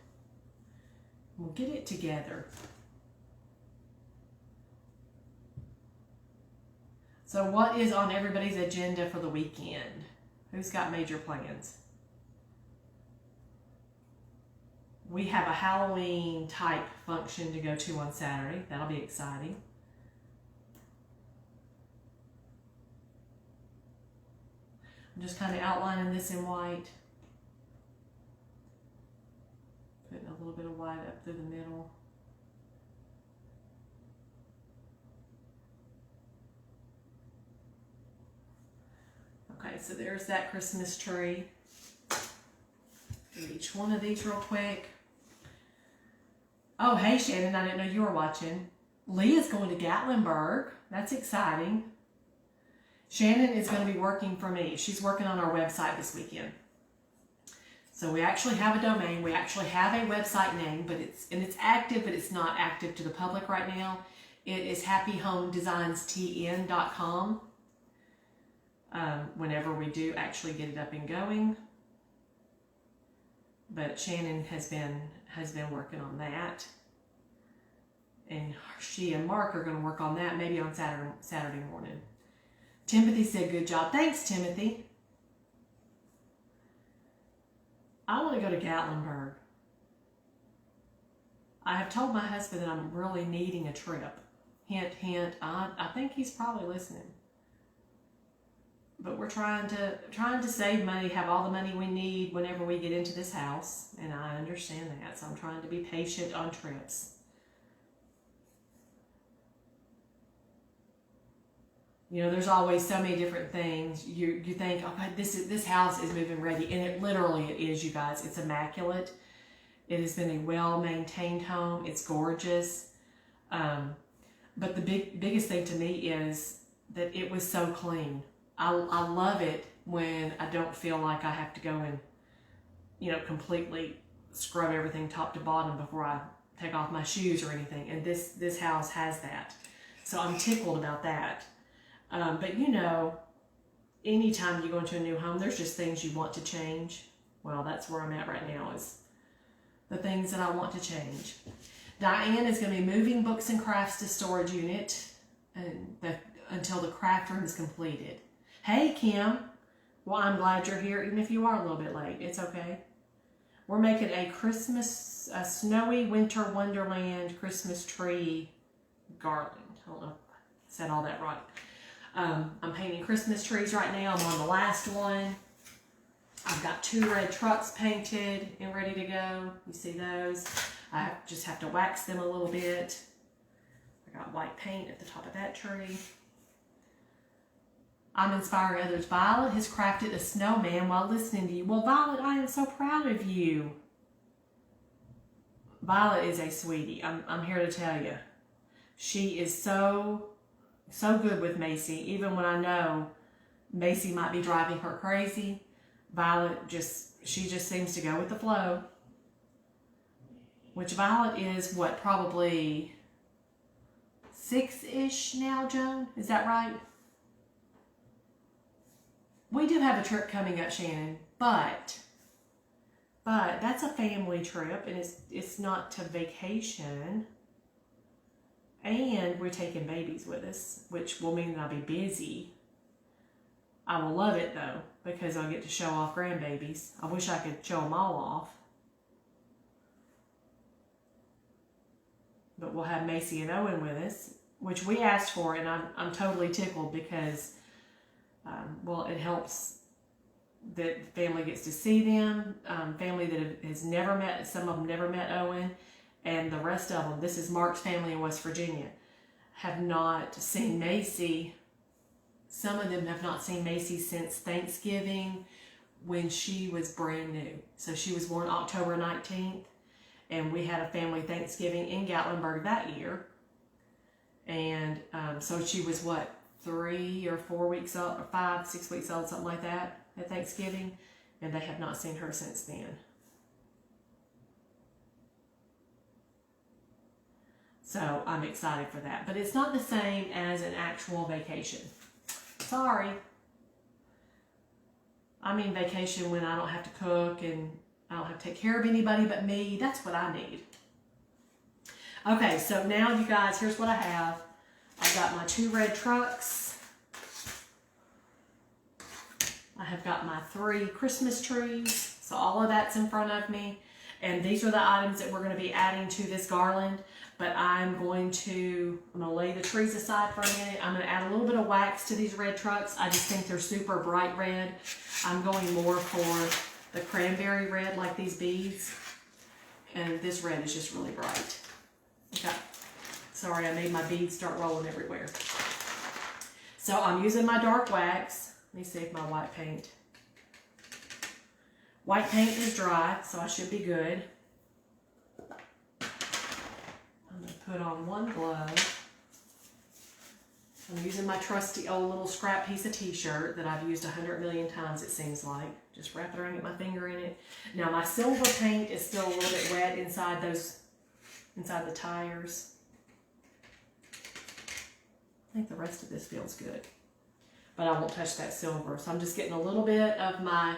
We'll get it together. So what is on everybody's agenda for the weekend? Who's got major plans? We have a Halloween type function to go to on Saturday. That'll be exciting. I'm just kind of outlining this in white. Putting a little bit of white up through the middle. Okay, so there's that Christmas tree. Do each one of these real quick. Oh, hey Shannon, I didn't know you were watching. Leah's going to Gatlinburg. That's exciting. Shannon is going to be working for me. She's working on our website this weekend. So we actually have a domain. We actually have a website name, but it's active, but it's not active to the public right now. It is happyhomedesignstn.com. Whenever we do actually get it up and going. But Shannon has been working on that. And she and Mark are going to work on that maybe on Saturday morning. Timothy said, good job. Thanks, Timothy. I want to go to Gatlinburg. I have told my husband that I'm really needing a trip. Hint, hint. I think he's probably listening. But we're trying to save money, have all the money we need whenever we get into this house. And I understand that. So I'm trying to be patient on trips. You know, there's always so many different things. You think, okay, this house is moving ready, and it literally it is, you guys. It's immaculate. It has been a well-maintained home. It's gorgeous. But the biggest thing to me is that it was so clean. I love it when I don't feel like I have to go and, you know, completely scrub everything top to bottom before I take off my shoes or anything. And this house has that. So I'm tickled about that. But you know, anytime you go into a new home, there's just things you want to change. Well, that's where I'm at right now, is the things that I want to change. Diane is going to be moving books and crafts to storage unit until the craft room is completed. Hey, Kim. Well, I'm glad you're here, even if you are a little bit late. It's okay. We're making a snowy winter wonderland Christmas tree garland. I don't know if I said all that right. I'm painting Christmas trees right now. I'm on the last one. I've got 2 red trucks painted and ready to go. You see those? I just have to wax them a little bit. I got white paint at the top of that tree. I'm inspiring others. Violet has crafted a snowman while listening to you. Well, Violet, I am so proud of you. Violet is a sweetie. I'm here to tell you. She is so good with Macy. Even when I know Macy might be driving her crazy, Violet she just seems to go with the flow. Which Violet is, what, probably 6-ish now, Joan? Is that right? We do have a trip coming up, Shannon, but that's a family trip, and it's not to vacation. And we're taking babies with us, which will mean that I'll be busy. I will love it, though, because I'll get to show off grandbabies. I wish I could show them all off. But we'll have Macy and Owen with us, which we asked for, and I'm totally tickled because, well, it helps that family gets to see them. Family that has never met, some of them never met Owen, and the rest of them, this is Mark's family in West Virginia, have not seen Macy. Some of them have not seen Macy since Thanksgiving when she was brand new. So she was born October 19th. And we had a family Thanksgiving in Gatlinburg that year. And so she was, what, 3 or 4 weeks old, or 5, 6 weeks old, something like that, at Thanksgiving. And they have not seen her since then. So I'm excited for that. But it's not the same as an actual vacation. Sorry. I mean vacation when I don't have to cook and I don't have to take care of anybody but me. That's what I need. Okay, so now you guys, here's what I have. I've got my 2 red trucks. I have got my 3 Christmas trees. So all of that's in front of me. And these are the items that we're going to be adding to this garland. But I'm going to lay the trees aside for a minute. I'm going to add a little bit of wax to these red trucks. I just think they're super bright red. I'm going more for the cranberry red, like these beads. And this red is just really bright. Okay. Sorry, I made my beads start rolling everywhere. So I'm using my dark wax. Let me see if my white paint. White paint is dry, so I should be good. I'm going to put on one glove. I'm using my trusty old little scrap piece of t-shirt that I've used 100 million times, it seems like. Just wrap it around, get my finger in it. Now my silver paint is still a little bit wet inside the tires. I think the rest of this feels good. But I won't touch that silver. So I'm just getting a little bit of my,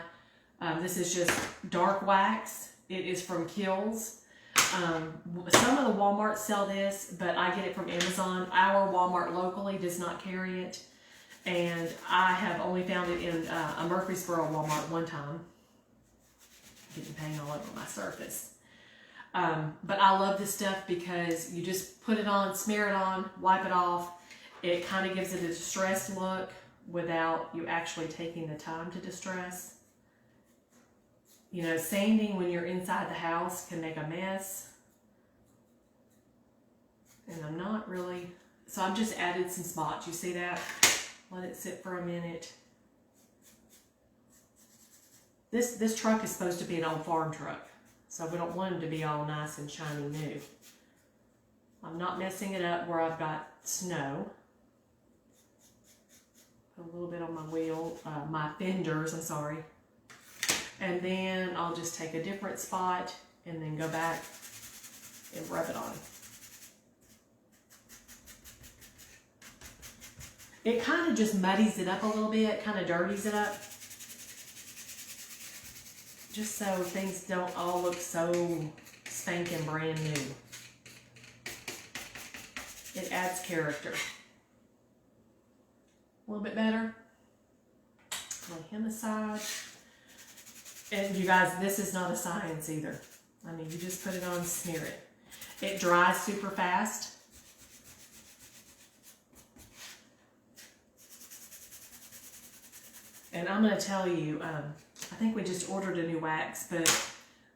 this is just dark wax. It is from Kills. Some of the Walmarts sell this, but I get it from Amazon. Our Walmart locally does not carry it. And I have only found it in a Murfreesboro Walmart one time. Getting paint all over my surface. But I love this stuff because you just put it on, smear it on, wipe it off. It kind of gives it a distressed look without you actually taking the time to distress. You know, sanding when you're inside the house can make a mess. And I'm not really, so I've just added some spots. You see that? Let it sit for a minute. This truck is supposed to be an old farm truck, so we don't want them to be all nice and shiny new. I'm not messing it up where I've got snow. Put a little bit on my wheel, my fenders, I'm sorry. And then I'll just take a different spot and then go back and rub it on. It kind of just muddies it up a little bit, kind of dirties it up. Just so things don't all look so spanking brand new. It adds character. A little bit better. On him aside. And you guys, this is not a science either. I mean, you just put it on, smear it. It dries super fast. And I'm going to tell you, I think we just ordered a new wax, but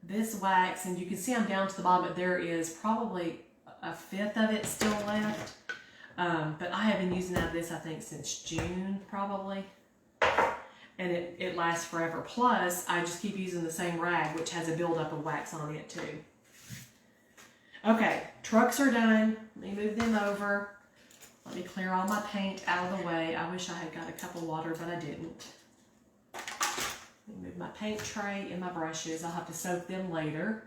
this wax, and you can see I'm down to the bottom, but there is probably a fifth of it still left. But I have been using that this, I think, since June, probably. And it lasts forever. Plus, I just keep using the same rag, which has a buildup of wax on it, too. Okay, trucks are done. Let me move them over. Let me clear all my paint out of the way. I wish I had got a cup of water, but I didn't. Let me move my paint tray and my brushes. I'll have to soak them later.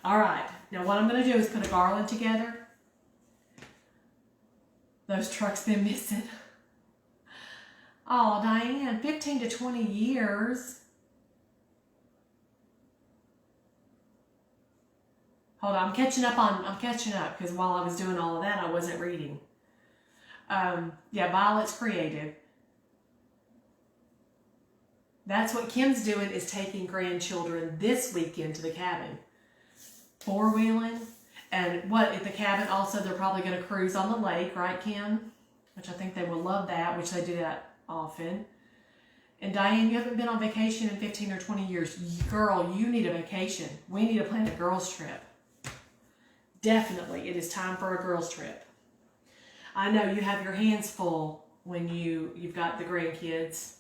All right, now what I'm going to do is put a garland together. Those trucks been missing. Oh, Diane, 15 to 20 years. Hold on, I'm catching up because while I was doing all of that, I wasn't reading. Yeah, Violet's creative. That's what Kim's doing, is taking grandchildren this weekend to the cabin. Four-wheeling. And what at the cabin also, they're probably going to cruise on the lake, right, Kim? Which I think they will love that, which they do that often. And Diane, you haven't been on vacation in 15 or 20 years. Girl, you need a vacation. We need to plan a girls' trip. Definitely, it is time for a girls' trip. I know you have your hands full when you've got the grandkids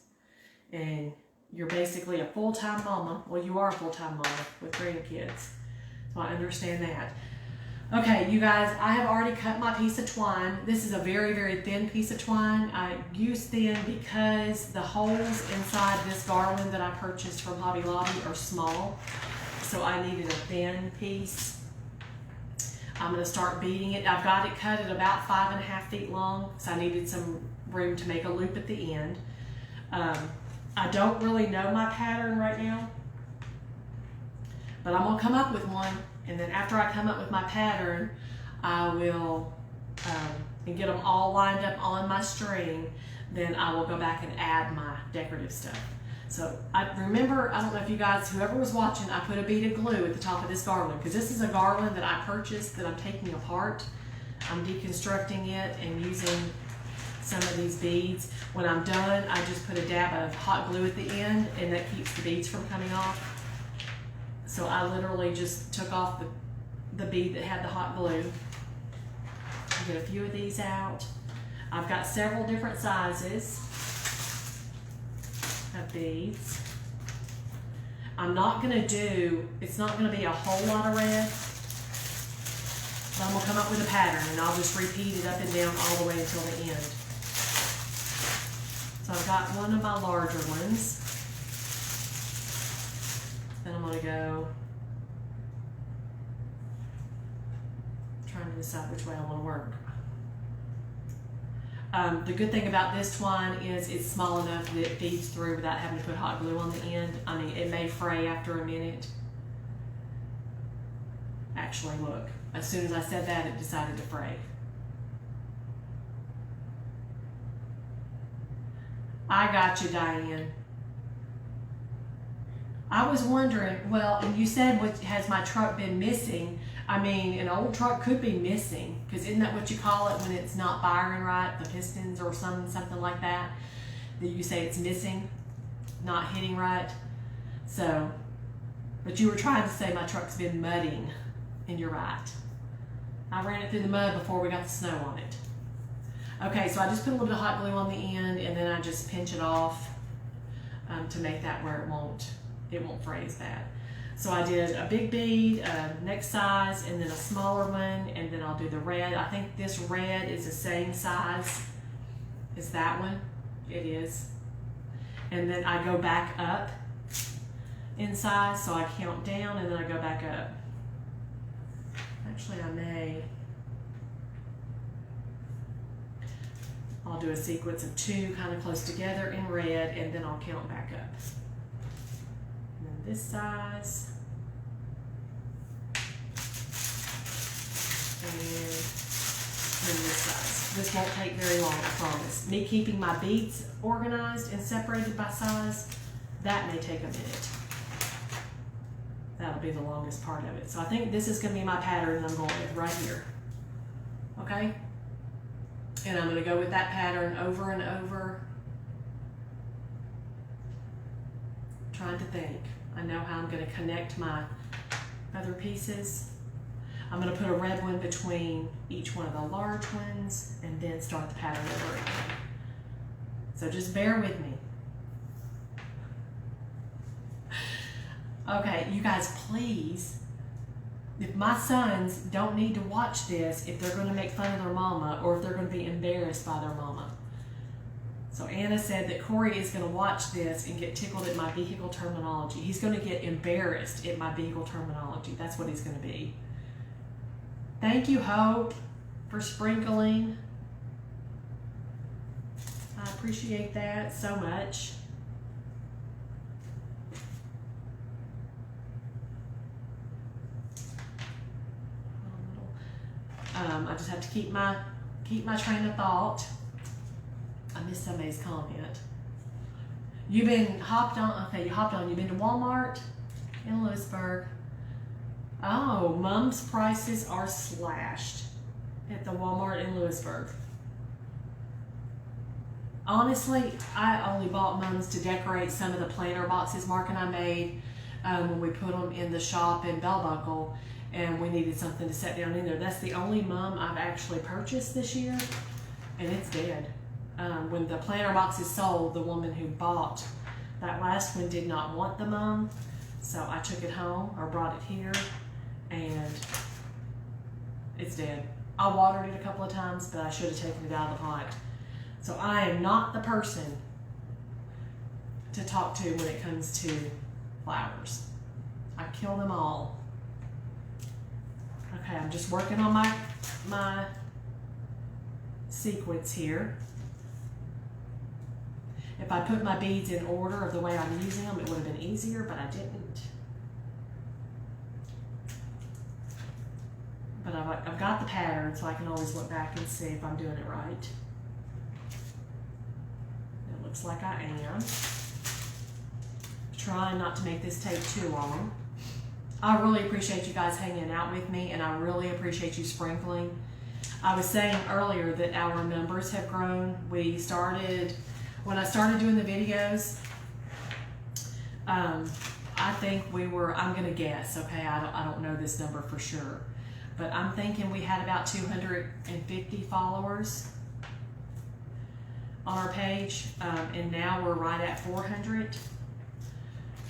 and you're basically a full-time mama. Well, you are a full-time mama with grandkids, so I understand that. Okay, you guys, I have already cut my piece of twine. This is a very, very thin piece of twine. I use thin because the holes inside this garland that I purchased from Hobby Lobby are small, so I needed a thin piece. I'm going to start beading it. I've got it cut at about 5.5 feet long, so I needed some room to make a loop at the end. I don't really know my pattern right now, but I'm going to come up with one, and then after I come up with my pattern, I will and get them all lined up on my string, then I will go back and add my decorative stuff. So I remember, I don't know if you guys, whoever was watching, I put a bead of glue at the top of this garland, because this is a garland that I purchased that I'm taking apart. I'm deconstructing it and using some of these beads. When I'm done, I just put a dab of hot glue at the end, and that keeps the beads from coming off. So I literally just took off the bead that had the hot glue. Get a few of these out. I've got several different sizes of beads. I'm not going to do, it's not going to be a whole lot of red, but I'm going to come up with a pattern, and I'll just repeat it up and down all the way until the end. So I've got one of my larger ones. Then I'm going to go, trying to decide which way I want to work. The good thing about this twine is it's small enough that it feeds through without having to put hot glue on the end. I mean, it may fray after a minute. Actually, look, as soon as I said that, it decided to fray. I got you, Diane. I was wondering, well, and you said, what has my truck been missing? I mean, an old truck could be missing, because isn't that what you call it when it's not firing right, the pistons or something like that, that you say it's missing, not hitting right? So, but you were trying to say my truck's been mudding, and you're right. I ran it through the mud before we got the snow on it. Okay, so I just put a little bit of hot glue on the end, and then I just pinch it off to make that where it won't fray as bad. So I did a big bead, next size, and then a smaller one, and then I'll do the red. I think this red is the same size as that one. It is. And then I go back up in size, so I count down and then I go back up. Actually, I'll do a sequence of 2 kind of close together in red, and then I'll count back up. And then this size. And then this size. This won't take very long, I promise. Me keeping my beads organized and separated by size, that may take a minute. That'll be the longest part of it. So I think this is going to be my pattern I'm going with right here. Okay? And I'm going to go with that pattern over and over. Trying to think. I know how I'm going to connect my other pieces. I'm going to put a red one between each one of the large ones and then start the pattern over again. So just bear with me. Okay, you guys, please, if my sons don't need to watch this if they're going to make fun of their mama or if they're going to be embarrassed by their mama. So Anna said that Corey is going to watch this and get tickled at my vehicle terminology. He's going to get embarrassed at my vehicle terminology. That's what he's going to be. Thank you, Hope, for sprinkling. I appreciate that so much. I just have to keep my train of thought. I missed somebody's comment. You've been hopped on. Okay, you hopped on. You've been to Walmart in Lewisburg. Oh, Mom's prices are slashed at the Walmart in Lewisburg. Honestly, I only bought Mom's to decorate some of the planter boxes Mark and I made when we put them in the shop in Bell Buckle, and we needed something to set down in there. That's the only Mum I've actually purchased this year, and it's dead. When the planter boxes sold, the woman who bought that last one did not want the Mum, so I took it home or brought it here, and it's dead. I watered it a couple of times, but I should have taken it out of the pot. So I am not the person to talk to when it comes to flowers. I kill them all. Okay, I'm just working on my sequence here. If I put my beads in order of the way I'm using them, it would have been easier, but I didn't. But I've got the pattern, so I can always look back and see if I'm doing it right. It looks like I am. Trying not to make this take too long. I really appreciate you guys hanging out with me, and I really appreciate you sprinkling. I was saying earlier that our numbers have grown. When I started doing the videos, I think I'm gonna guess, okay, I don't know this number for sure, but I'm thinking we had about 250 followers on our page, and now we're right at 400,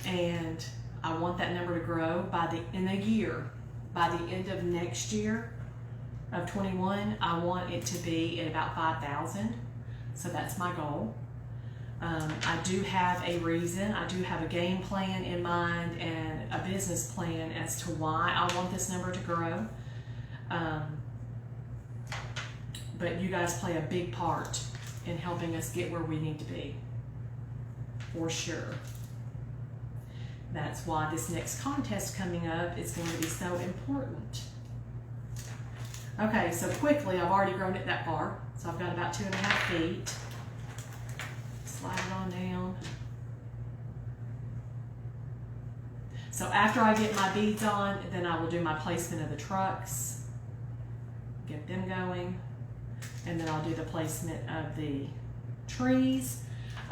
and I want that number to grow in a year. By the end of next year of 21, I want it to be at about 5,000. So that's my goal. I do have a reason. I do have a game plan in mind and a business plan as to why I want this number to grow. But you guys play a big part in helping us get where we need to be, for sure. That's why this next contest coming up is going to be so important. Okay, so quickly, I've already grown it that far. So I've got about 2.5 feet. Slide it on down. So after I get my beads on, then I will do my placement of the trucks, get them going, and then I'll do the placement of the trees.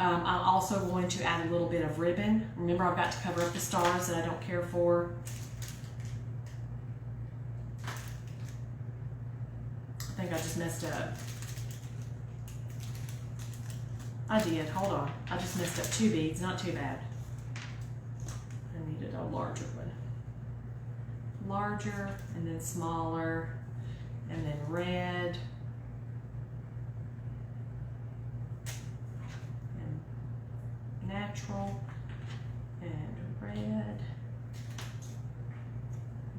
I'm also going to add a little bit of ribbon. Remember, I've got to cover up the stars that I don't care for. I think I just messed up. I did, hold on. I just messed up 2 beads, not too bad. I needed a larger one. Larger, and then smaller, and then red. And natural, and red.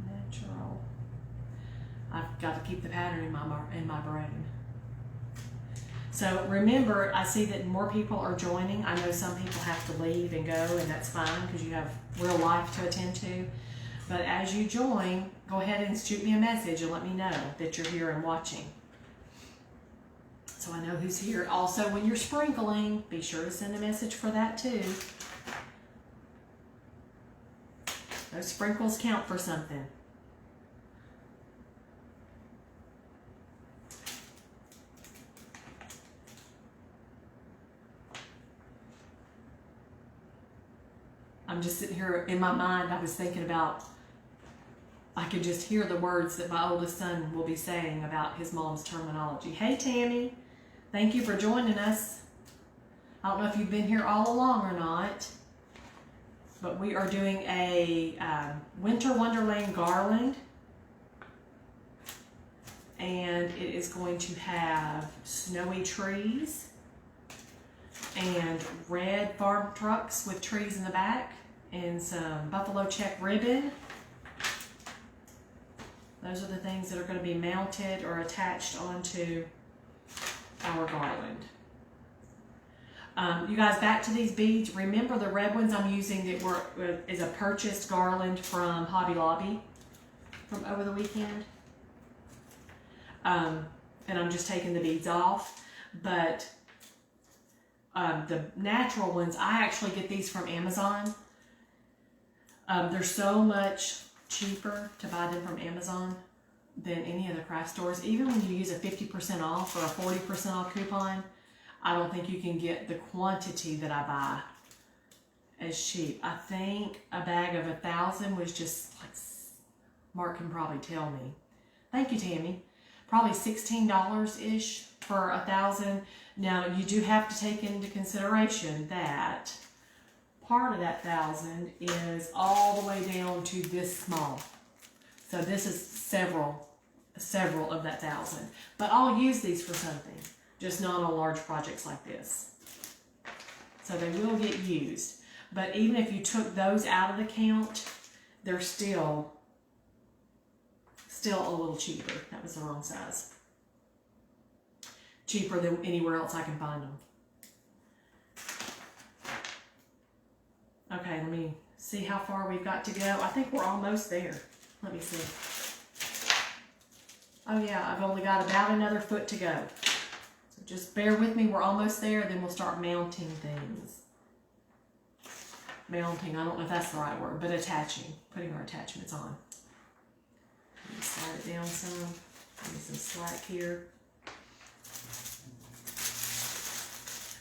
Natural. I've got to keep the pattern in my brain. So remember, I see that more people are joining. I know some people have to leave and go, and that's fine because you have real life to attend to. But as you join, go ahead and shoot me a message and let me know that you're here and watching, so I know who's here. Also, when you're sprinkling, be sure to send a message for that too. Those sprinkles count for something. I'm just sitting here in my mind. I was thinking about, I could just hear the words that my oldest son will be saying about his mom's terminology. Hey Tammy, thank you for joining us. I don't know if you've been here all along or not, but we are doing a Winter Wonderland Garland, and it is going to have snowy trees and red farm trucks with trees in the back and some buffalo check ribbon. Those are the things that are going to be mounted or attached onto our garland. You guys, back to these beads. Remember the red ones I'm using that is a purchased garland from Hobby Lobby from over the weekend. And I'm just taking the beads off. But the natural ones, I actually get these from Amazon. They're so much cheaper to buy them from Amazon than any of the craft stores. Even when you use a 50% off or a 40% off coupon, I don't think you can get the quantity that I buy as cheap. I think a bag of 1,000 was just like, Mark can probably tell me. Thank you, Tammy. Probably $16-ish for 1,000. Now, you do have to take into consideration that part of that 1,000 is all the way down to this small. So this is several of that 1,000. But I'll use these for something, just not on large projects like this. So they will get used. But even if you took those out of the count, they're still a little cheaper. That was the wrong size. Cheaper than anywhere else I can find them. Okay, let me see how far we've got to go. I think we're almost there. Let me see. Oh yeah, I've only got about another foot to go. So just bear with me, we're almost there, then we'll start mounting things. Mounting, I don't know if that's the right word, but attaching, putting our attachments on. Let me slide it down some. Give me some slack here.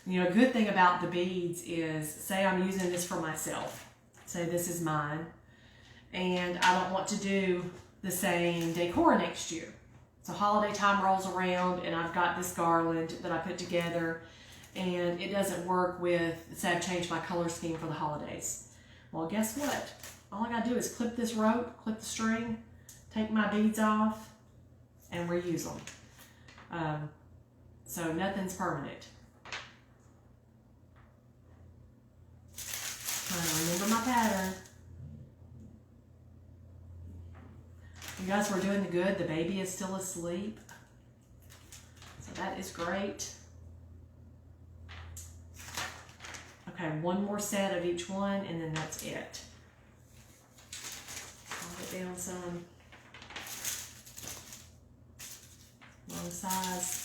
You know, a good thing about the beads is, say I'm using this for myself. Say this is mine. And I don't want to do the same decor next year. So holiday time rolls around and I've got this garland that I put together and it doesn't work with, say I've changed my color scheme for the holidays. Well, guess what? All I gotta do is clip this rope, clip the string, take my beads off, and reuse them. So nothing's permanent. Trying to remember my pattern. You guys, we're doing the good. The baby is still asleep. So that is great. Okay, one more set of each one and then that's it. I'll get down some. Wrong size.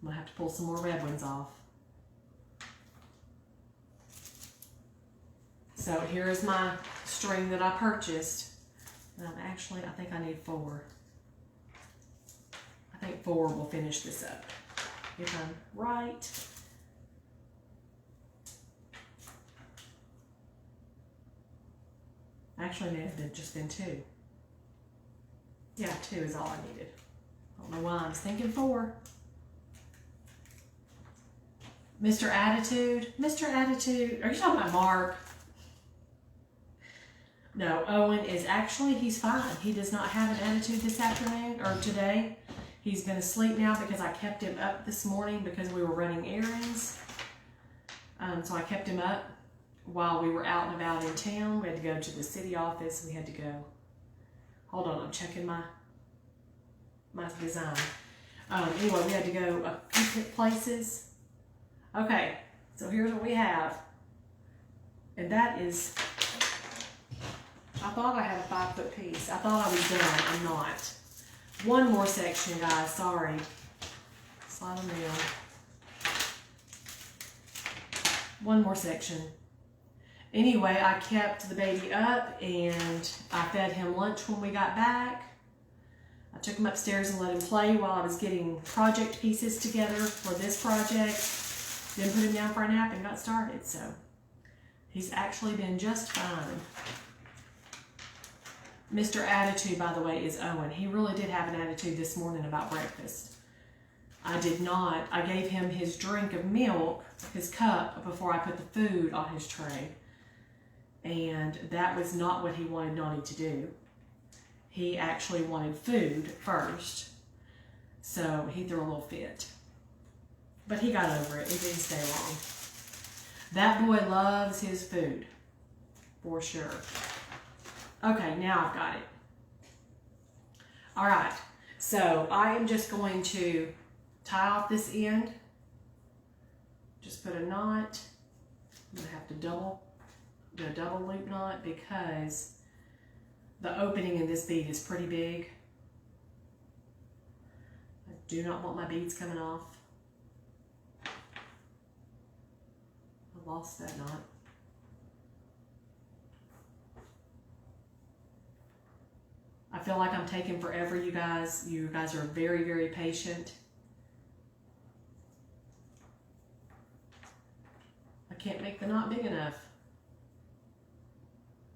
I'm gonna have to pull some more red ones off. So here is my string that I purchased. Actually, I think I need 4. I think 4 will finish this up, if I'm right. Actually, it may have just been 2. Yeah, 2 is all I needed. Don't know why I was thinking 4. Mr. Attitude. Mr. Attitude. Are you talking about Mark? No, Owen is actually, he's fine. He does not have an attitude this afternoon or today. He's been asleep now because I kept him up this morning because we were running errands. So I kept him up while we were out and about in town. We had to go to the city office. We had to go. Hold on, I'm checking my design. Anyway, we had to go a few places. Okay, so here's what we have. And that is, I thought I had a 5-foot piece. I thought I was done. I'm not. One more section, guys. Sorry. Slide them down. One more section. Anyway, I kept the baby up and I fed him lunch when we got back. I took him upstairs and let him play while I was getting project pieces together for this project. Then put him down for a nap and got started. So he's actually been just fine. Mr. Attitude, by the way, is Owen. He really did have an attitude this morning about breakfast. I did not. I gave him his drink of milk, his cup, before I put the food on his tray. And that was not what he wanted Nani to do. He actually wanted food first. So he threw a little fit. But he got over it. It didn't stay long. That boy loves his food. For sure. Okay, now I've got it. All right. So I am just going to tie off this end. Just put a knot. I'm going to have to do a double loop knot because the opening in this bead is pretty big. I do not want my beads coming off. I lost that knot. I feel like I'm taking forever, you guys. You guys are very, very patient. I can't make the knot big enough.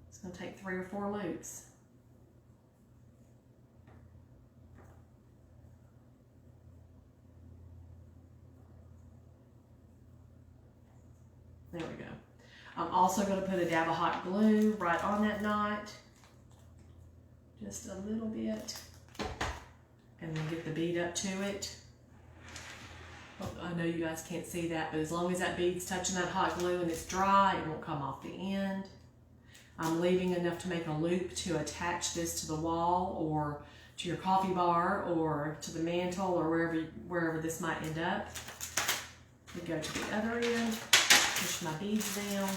It's going to take 3 or 4 loops. There we go. I'm also going to put a dab of hot glue right on that knot. Just a little bit. And then get the bead up to it. Oh, I know you guys can't see that, but as long as that bead's touching that hot glue and it's dry, it won't come off the end. I'm leaving enough to make a loop to attach this to the wall or to your coffee bar or to the mantle or wherever this might end up. We go to the other end, push my beads down.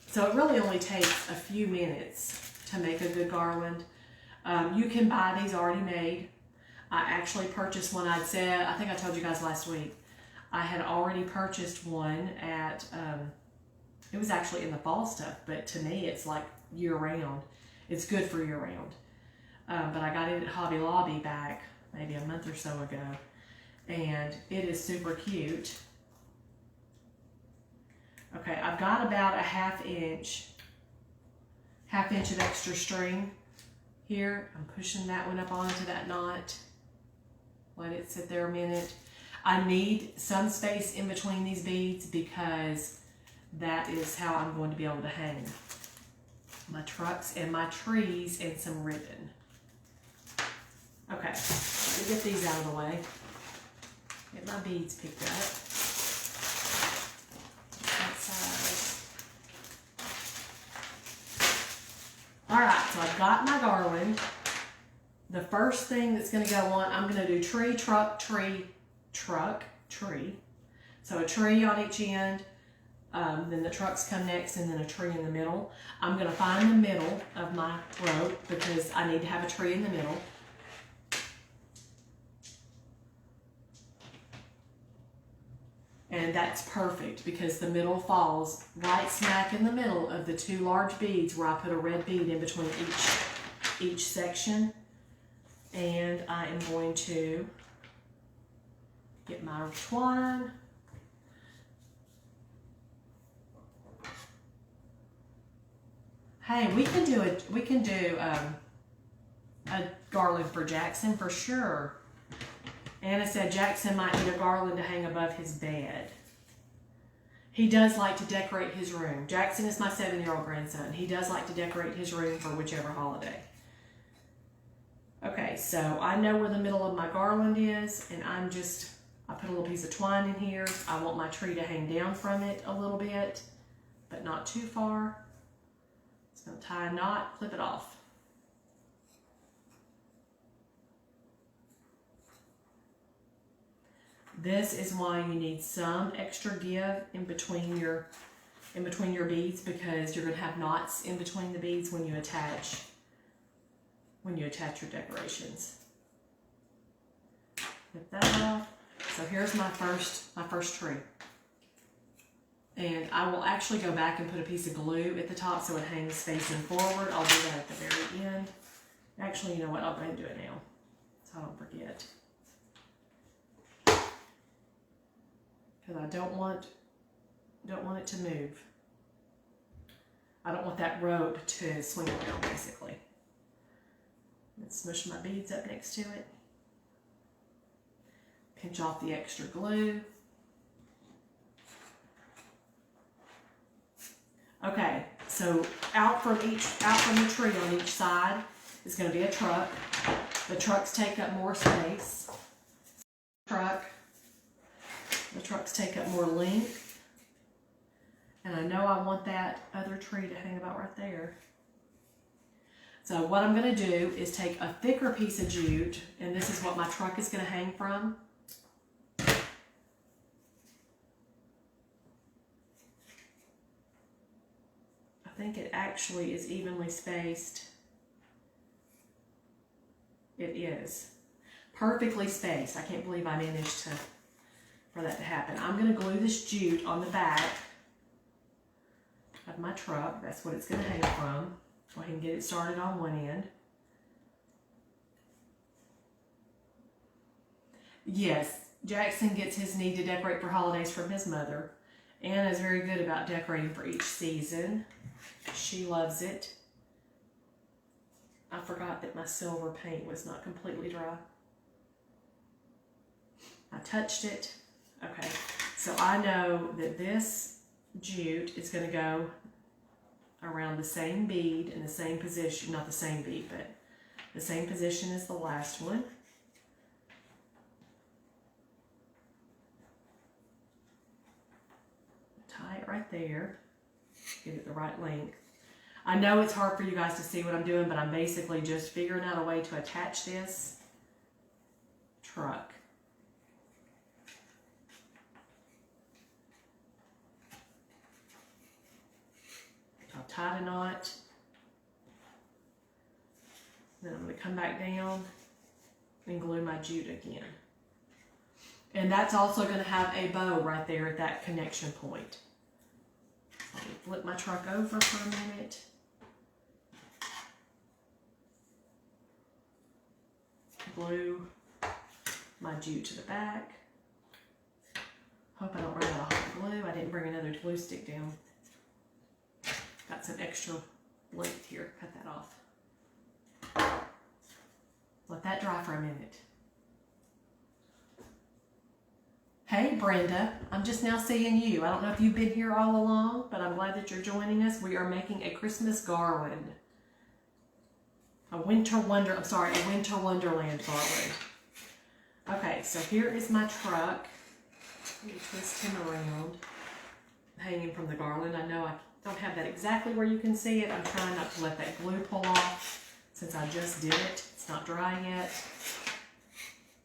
So it really only takes a few minutes to make a good garland. You can buy these already made. I actually purchased one. I think I told you guys last week. I had already purchased one at, it was actually in the fall stuff, but to me it's like year round. It's good for year round. But I got it at Hobby Lobby back maybe a month or so ago. And it is super cute. Okay, I've got about a half inch of extra string here. I'm pushing that one up onto that knot. Let it sit there a minute. I need some space in between these beads because that is how I'm going to be able to hang my trucks and my trees and some ribbon. Okay, let me get these out of the way. Get my beads picked up. That side. All right, so I've got my garland. The first thing that's going to go on, I'm going to do tree, truck, tree, truck, tree. So a tree on each end, then the trucks come next, and then a tree in the middle. I'm going to find the middle of my rope because I need to have a tree in the middle. And that's perfect because the middle falls right smack in the middle of the 2 large beads where I put a red bead in between each section. And I am going to get my twine. Hey, we can do a garland for Jackson for sure. Anna said Jackson might need a garland to hang above his bed. He does like to decorate his room. Jackson is my 7-year-old grandson. He does like to decorate his room for whichever holiday. Okay, so I know where the middle of my garland is, and I put a little piece of twine in here. I want my tree to hang down from it a little bit, but not too far. Just gonna tie a knot, clip it off. This is why you need some extra give in between your beads, because you're gonna have knots in between the beads when you attach your decorations. Clip that off. So here's my first tree. And I will actually go back and put a piece of glue at the top so it hangs facing forward. I'll do that at the very end. Actually, you know what? I'll go ahead and do it now so I don't forget. Because I don't want it to move. I don't want that rope to swing around, basically. Let's smush my beads up next to it. Pinch off the extra glue. Okay, so out from the tree on each side is going to be a truck. The trucks take up more space. The trucks take up more length. And I know I want that other tree to hang about right there. So what I'm going to do is take a thicker piece of jute, and this is what my truck is going to hang from. I think it actually is evenly spaced. It is. Perfectly spaced. I can't believe I managed for that to happen. I'm going to glue this jute on the back of my truck. That's what it's going to hang from. Go ahead and get it started on one end. Yes, Jackson gets his need to decorate for holidays from his mother. Anna's very good about decorating for each season. She loves it. I forgot that my silver paint was not completely dry. I touched it. Okay, so I know that this jute is going to go around the same bead in the same position, not the same bead, but the same position as the last one. Tie it right there, get it the right length. I know it's hard for you guys to see what I'm doing, but I'm basically just figuring out a way to attach this truck. I'll tie a knot. Then I'm going to come back down and glue my jute again. And that's also going to have a bow right there at that connection point. So let me flip my truck over for a minute. Glue my jute to the back. Hope I don't run out of hot glue. I didn't bring another glue stick down. Got some extra length here. Cut that off. Let that dry for a minute. Hey Brenda, I'm just now seeing you. I don't know if you've been here all along, but I'm glad that you're joining us. We are making a Christmas garland. A winter wonderland garland. Okay, so here is my truck. Let me twist him around. Hanging from the garland. I know I don't have that exactly where you can see it. I'm trying not to let that glue pull off since I just did it. It's not dry yet.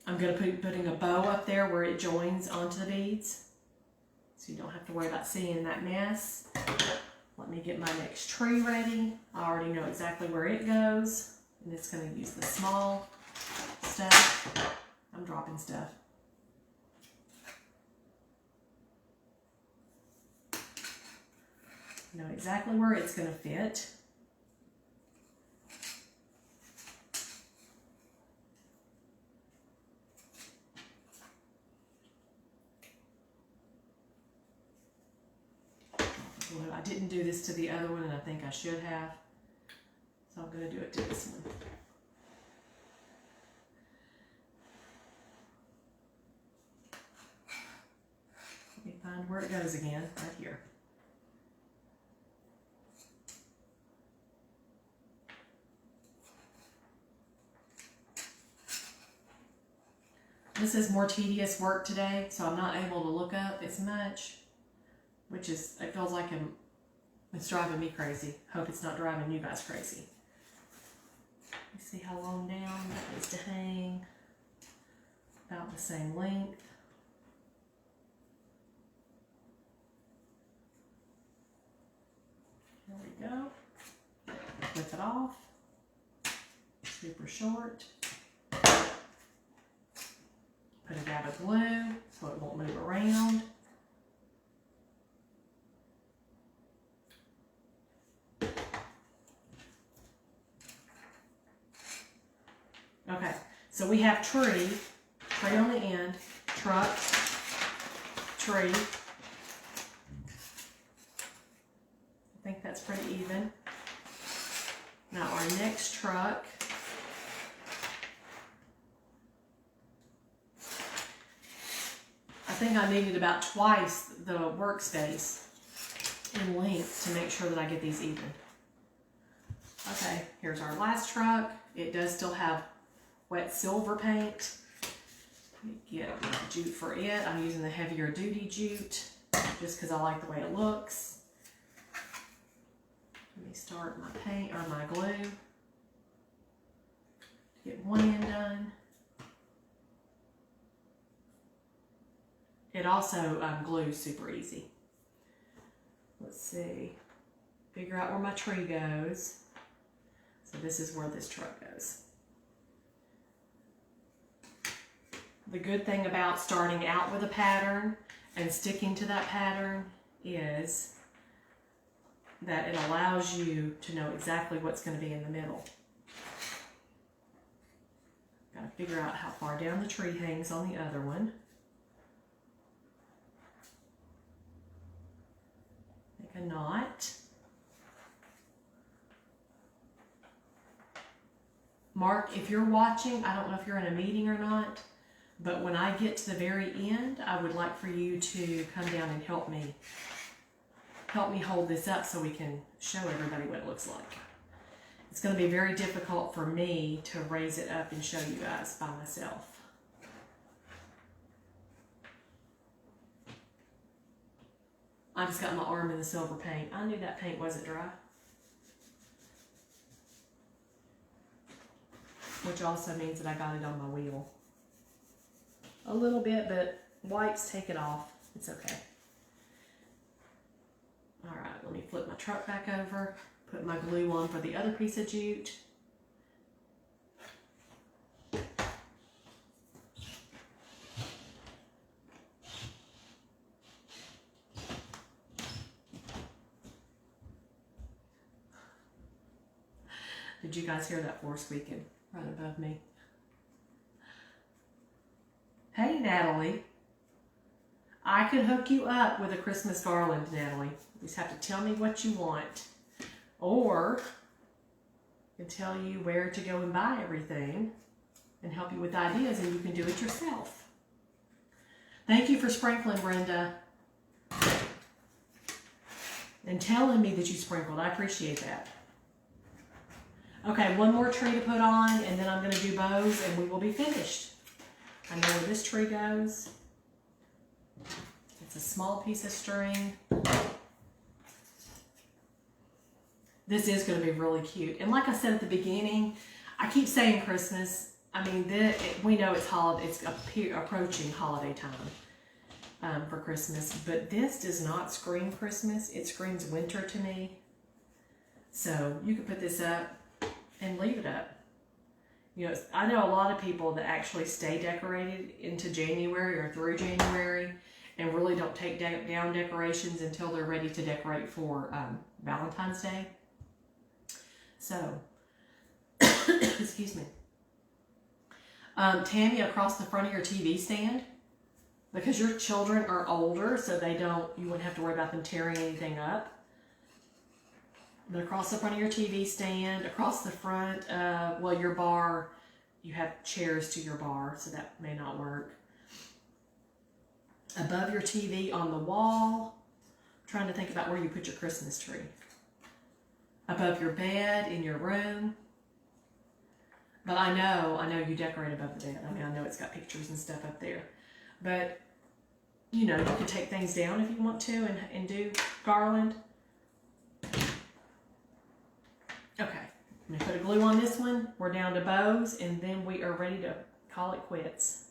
I'm going to be putting a bow up there where it joins onto the beads, so you don't have to worry about seeing that mess. Let me get my next tree ready. I already know exactly where it goes, and it's going to use the small stuff. I'm dropping stuff. I know exactly where it's going to fit. I didn't do this to the other one, and I think I should have. So I'm going to do it to this one. Let me find where it goes again, right here. This is more tedious work today, so I'm not able to look up as much, which is, it feels like it's driving me crazy. Hope it's not driving you guys crazy. Let me see how long down that needs to hang. About the same length. There we go. Flip it off. Super short. Put a dab of glue so it won't move around. Okay, so we have tree on the end, truck, tree. I think that's pretty even. Now our next truck. I think I needed about twice the workspace in length to make sure that I get these even. Okay, here's our last truck. It does still have wet silver paint. Let me get jute for it. I'm using the heavier duty jute just because I like the way it looks. Let me start my paint or my glue. Get one end done. It also glues super easy. Let's see. Figure out where my tree goes. So this is where this truck goes. The good thing about starting out with a pattern and sticking to that pattern is that it allows you to know exactly what's going to be in the middle. Got to figure out how far down the tree hangs on the other one. Make a knot. Mark, if you're watching, I don't know if you're in a meeting or not, but when I get to the very end, I would like for you to come down and help me hold this up so we can show everybody what it looks like. It's going to be very difficult for me to raise it up and show you guys by myself. I just got my arm in the silver paint. I knew that paint wasn't dry. Which also means that I got it on my wheel. A little bit, but wipes take it off. It's okay. All right, let me flip my truck back over, put my glue on for the other piece of jute. Did you guys hear that floor squeaking right above me? Hey, Natalie. I could hook you up with a Christmas garland, Natalie. You just have to tell me what you want. Or I can tell you where to go and buy everything and help you with ideas, and you can do it yourself. Thank you for sprinkling, Brenda. And telling me that you sprinkled. I appreciate that. Okay, one more tree to put on, and then I'm going to do bows, and we will be finished. I know where this tree goes. It's a small piece of string. This is going to be really cute. And like I said at the beginning, I keep saying Christmas. I mean, we know it's approaching holiday time for Christmas, but this does not scream Christmas. It screams winter to me. So you could put this up and leave it up. You know, I know a lot of people that actually stay decorated into January or through January and really don't take down decorations until they're ready to decorate for Valentine's Day. So, excuse me. Tammy, across the front of your TV stand, because your children are older, so you wouldn't have to worry about them tearing anything up. But across the front of your TV stand, across the front of, well, your bar, you have chairs to your bar, so that may not work. Above your TV on the wall, I'm trying to think about where you put your Christmas tree. Above your bed in your room. But I know you decorate above the bed. I mean, I know it's got pictures and stuff up there. But, you know, you can take things down if you want to and do garland. Okay, I'm going to put a glue on this one. We're down to bows, and then we are ready to call it quits.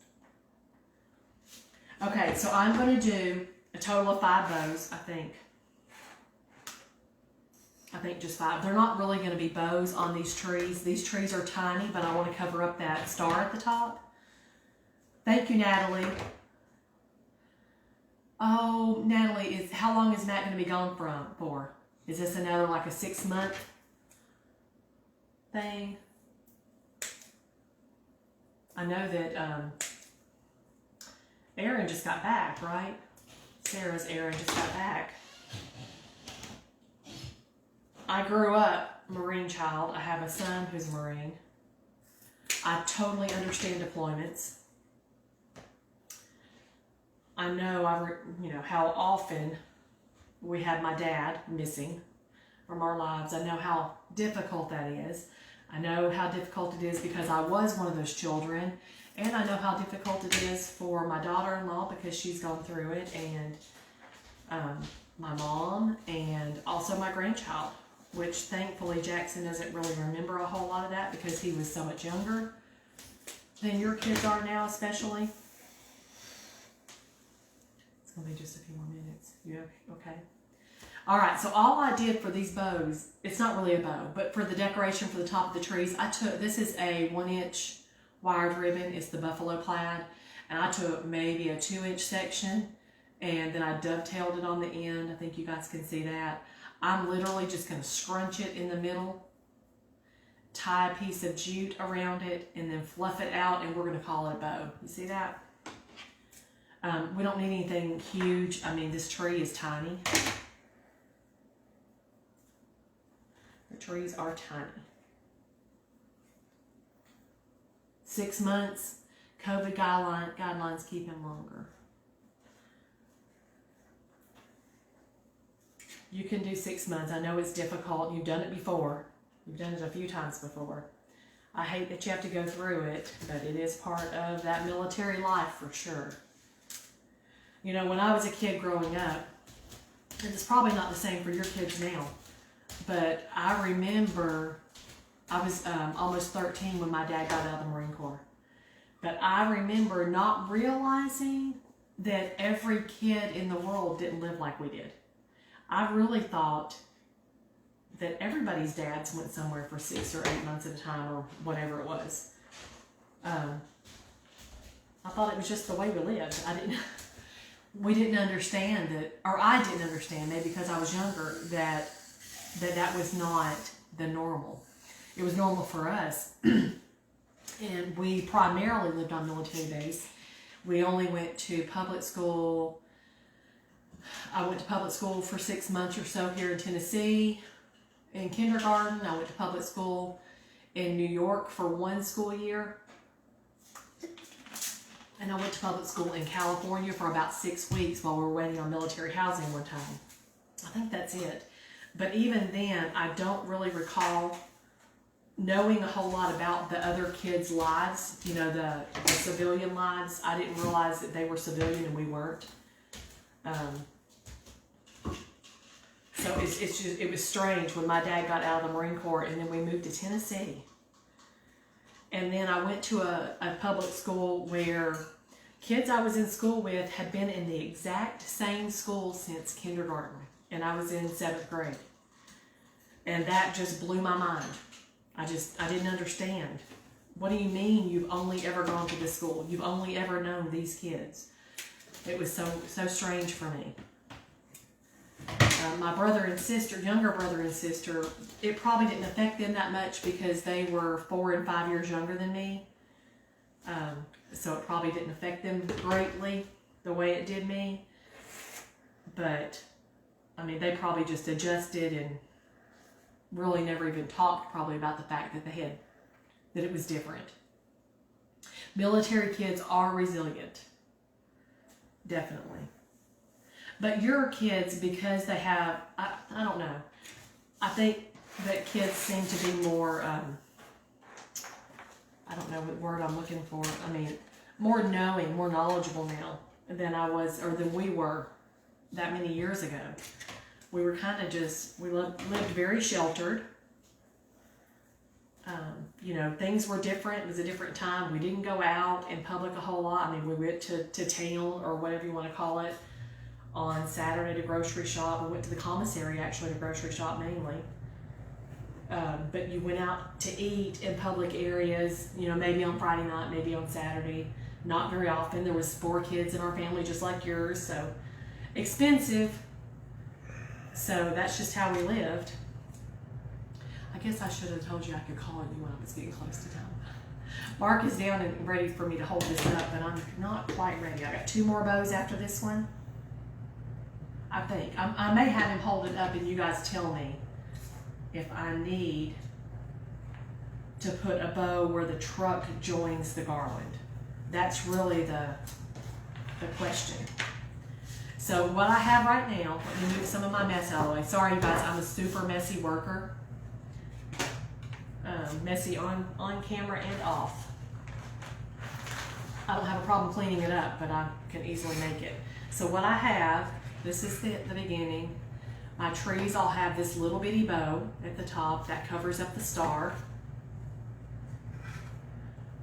Okay, so I'm going to do a total of 5 bows, I think. I think just 5. They're not really going to be bows on these trees. These trees are tiny, but I want to cover up that star at the top. Thank you, Natalie. Oh, Natalie, how long is Matt going to be gone for? Is this another like a 6-month thing? I know that Aaron just got back, right? Sarah's Aaron just got back. I grew up Marine child. I have a son who's Marine. I totally understand deployments. I know how often we had my dad missing from our lives. I know how difficult that is. I know how difficult it is because I was one of those children, and I know how difficult it is for my daughter-in-law because she's gone through it, and my mom, and also my grandchild, which thankfully Jackson doesn't really remember a whole lot of that because he was so much younger than your kids are now, especially. It's going to be just a few more minutes. You okay? All right, so all I did for these bows, it's not really a bow, but for the decoration for the top of the trees, this is a 1-inch wired ribbon. It's the buffalo plaid, and I took maybe a 2-inch section, and then I dovetailed it on the end. I think you guys can see that. I'm literally just going to scrunch it in the middle, tie a piece of jute around it, and then fluff it out, and we're going to call it a bow. You see that? We don't need anything huge. I mean, this tree is tiny. The trees are tiny. 6 months. COVID guidelines keep him longer. You can do 6 months. I know it's difficult. You've done it before. You've done it a few times before. I hate that you have to go through it, but it is part of that military life for sure. You know, when I was a kid growing up, and it's probably not the same for your kids now, but I remember I was almost 13 when my dad got out of the Marine Corps. But I remember not realizing that every kid in the world didn't live like we did. I really thought that everybody's dads went somewhere for 6 or 8 months at a time or whatever it was. I thought it was just the way we lived. We didn't understand that, or I didn't understand, maybe because I was younger, that was not the normal. It was normal for us. And we primarily lived on military base. We only went to public school. I went to public school for 6 months or so here in Tennessee. In kindergarten, I went to public school in New York for 1 school year. And I went to public school in California for about 6 weeks while we were waiting on military housing one time. I think that's it. But even then, I don't really recall knowing a whole lot about the other kids' lives, you know, the civilian lives. I didn't realize that they were civilian and we weren't. So it was strange when my dad got out of the Marine Corps and then we moved to Tennessee. And then I went to a public school where kids I was in school with had been in the exact same school since kindergarten. And I was in 7th grade. And that just blew my mind. I didn't understand. What do you mean you've only ever gone to this school? You've only ever known these kids? It was so strange for me. My brother and sister, younger brother and sister, it probably didn't affect them that much because they were 4 and 5 years younger than me. So it probably didn't affect them greatly the way it did me. But, I mean, they probably just adjusted and really never even talked probably about the fact that that it was different. Military kids are resilient. Definitely. But your kids, because they have, I don't know, I think that kids seem to be more, I don't know what word I'm looking for. I mean, more knowing, more knowledgeable now than I was, or than we were that many years ago. We were kind of just, we lived very sheltered. You know, things were different. It was a different time. We didn't go out in public a whole lot. I mean, we went to town, or whatever you want to call it, on Saturday to grocery shop. We went to the commissary, actually, to grocery shop mainly. But you went out to eat in public areas, you know, maybe on Friday night, maybe on Saturday. Not very often. There was 4 kids in our family, just like yours, so expensive. So that's just how we lived. I guess I should have told you I could call you when I was getting close to time. Mark is down and ready for me to hold this up, but I'm not quite ready. I got 2 more bows after this one. I think. I may have him hold it up and you guys tell me if I need to put a bow where the truck joins the garland. That's really the question. So what I have right now, let me move some of my mess out of the way. Sorry you guys, I'm a super messy worker. Messy on camera and off. I don't have a problem cleaning it up, but I can easily make it. So what I have, this is the beginning. My trees all have this little bitty bow at the top that covers up the star.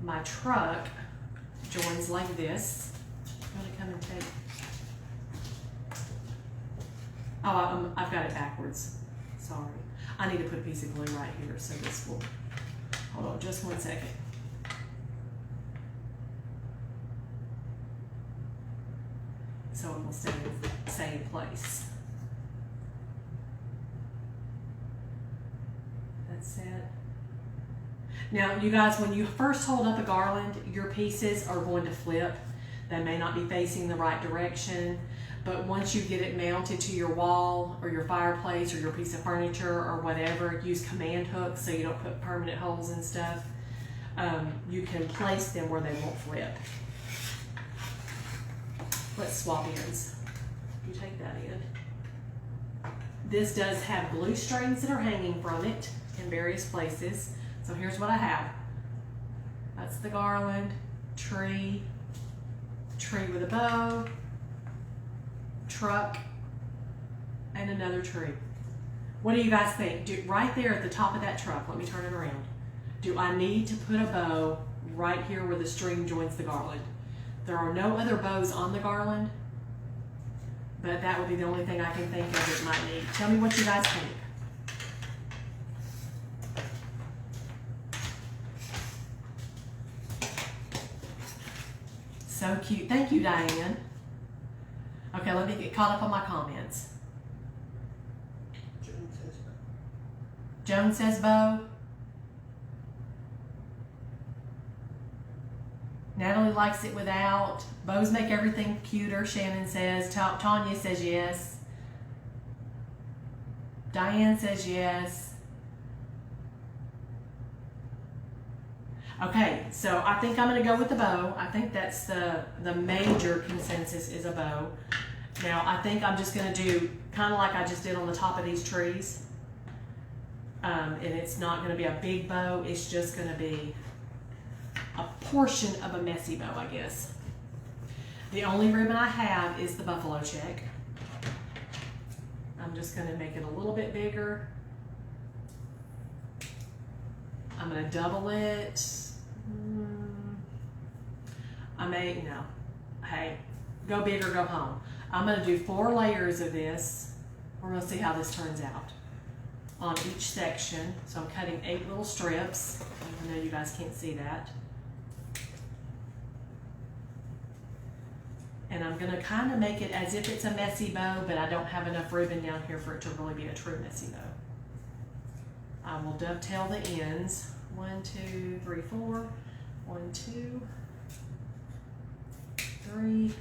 My truck joins like this. I'm gonna come and take. Oh, I've got it backwards. Sorry. I need to put a piece of glue right here so this will. Hold on just 1 second. So it will stay in place. That's it. Now, you guys, when you first hold up a garland, your pieces are going to flip. They may not be facing the right direction, but once you get it mounted to your wall or your fireplace or your piece of furniture or whatever, use command hooks so you don't put permanent holes and stuff. You can place them where they won't flip. Let's swap ends. You take that in. This does have glue strings that are hanging from it in various places. So here's what I have. That's the garland, tree with a bow, truck, and another tree. What do you guys think? Right there at the top of that truck, let me turn it around. Do I need to put a bow right here where the string joins the garland? There are no other bows on the garland, but that would be the only thing I can think of it might need. Tell me what you guys think. So cute. Thank you, Diane. Okay, let me get caught up on my comments. Joan says bow. Natalie likes it without. Bows make everything cuter, Shannon says. Tanya says yes. Diane says yes. Okay, so I think I'm going to go with the bow. I think that's the major consensus is a bow. Now, I think I'm just going to do kind of like I just did on the top of these trees. And it's not going to be a big bow. It's just going to be a portion of a messy bow, I guess. The only ribbon I have is the buffalo check. I'm just going to make it a little bit bigger. I'm going to double it. Hey, go big or go home. I'm going to do 4 layers of this. We're going to see how this turns out on each section. So I'm cutting 8 little strips. I know you guys can't see that. And I'm going to kind of make it as if it's a messy bow, but I don't have enough ribbon down here for it to really be a true messy bow. I will dovetail the ends. 1, 2, 3, 4. 1, 2, 3,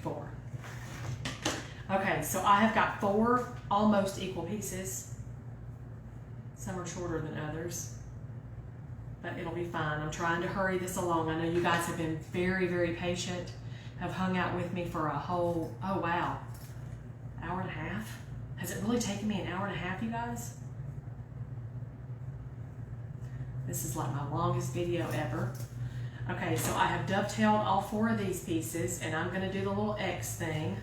4. Okay, Okay, so I have got 4 almost equal pieces. Some are shorter than others, but it'll be fine. I'm trying to hurry this along. I know you guys have been very, very patient, have hung out with me for a whole, oh wow, hour and a half? Has it really taken me an hour and a half, you guys? This is like my longest video ever. Okay, so I have dovetailed all 4 of these pieces, and I'm going to do the little X thing.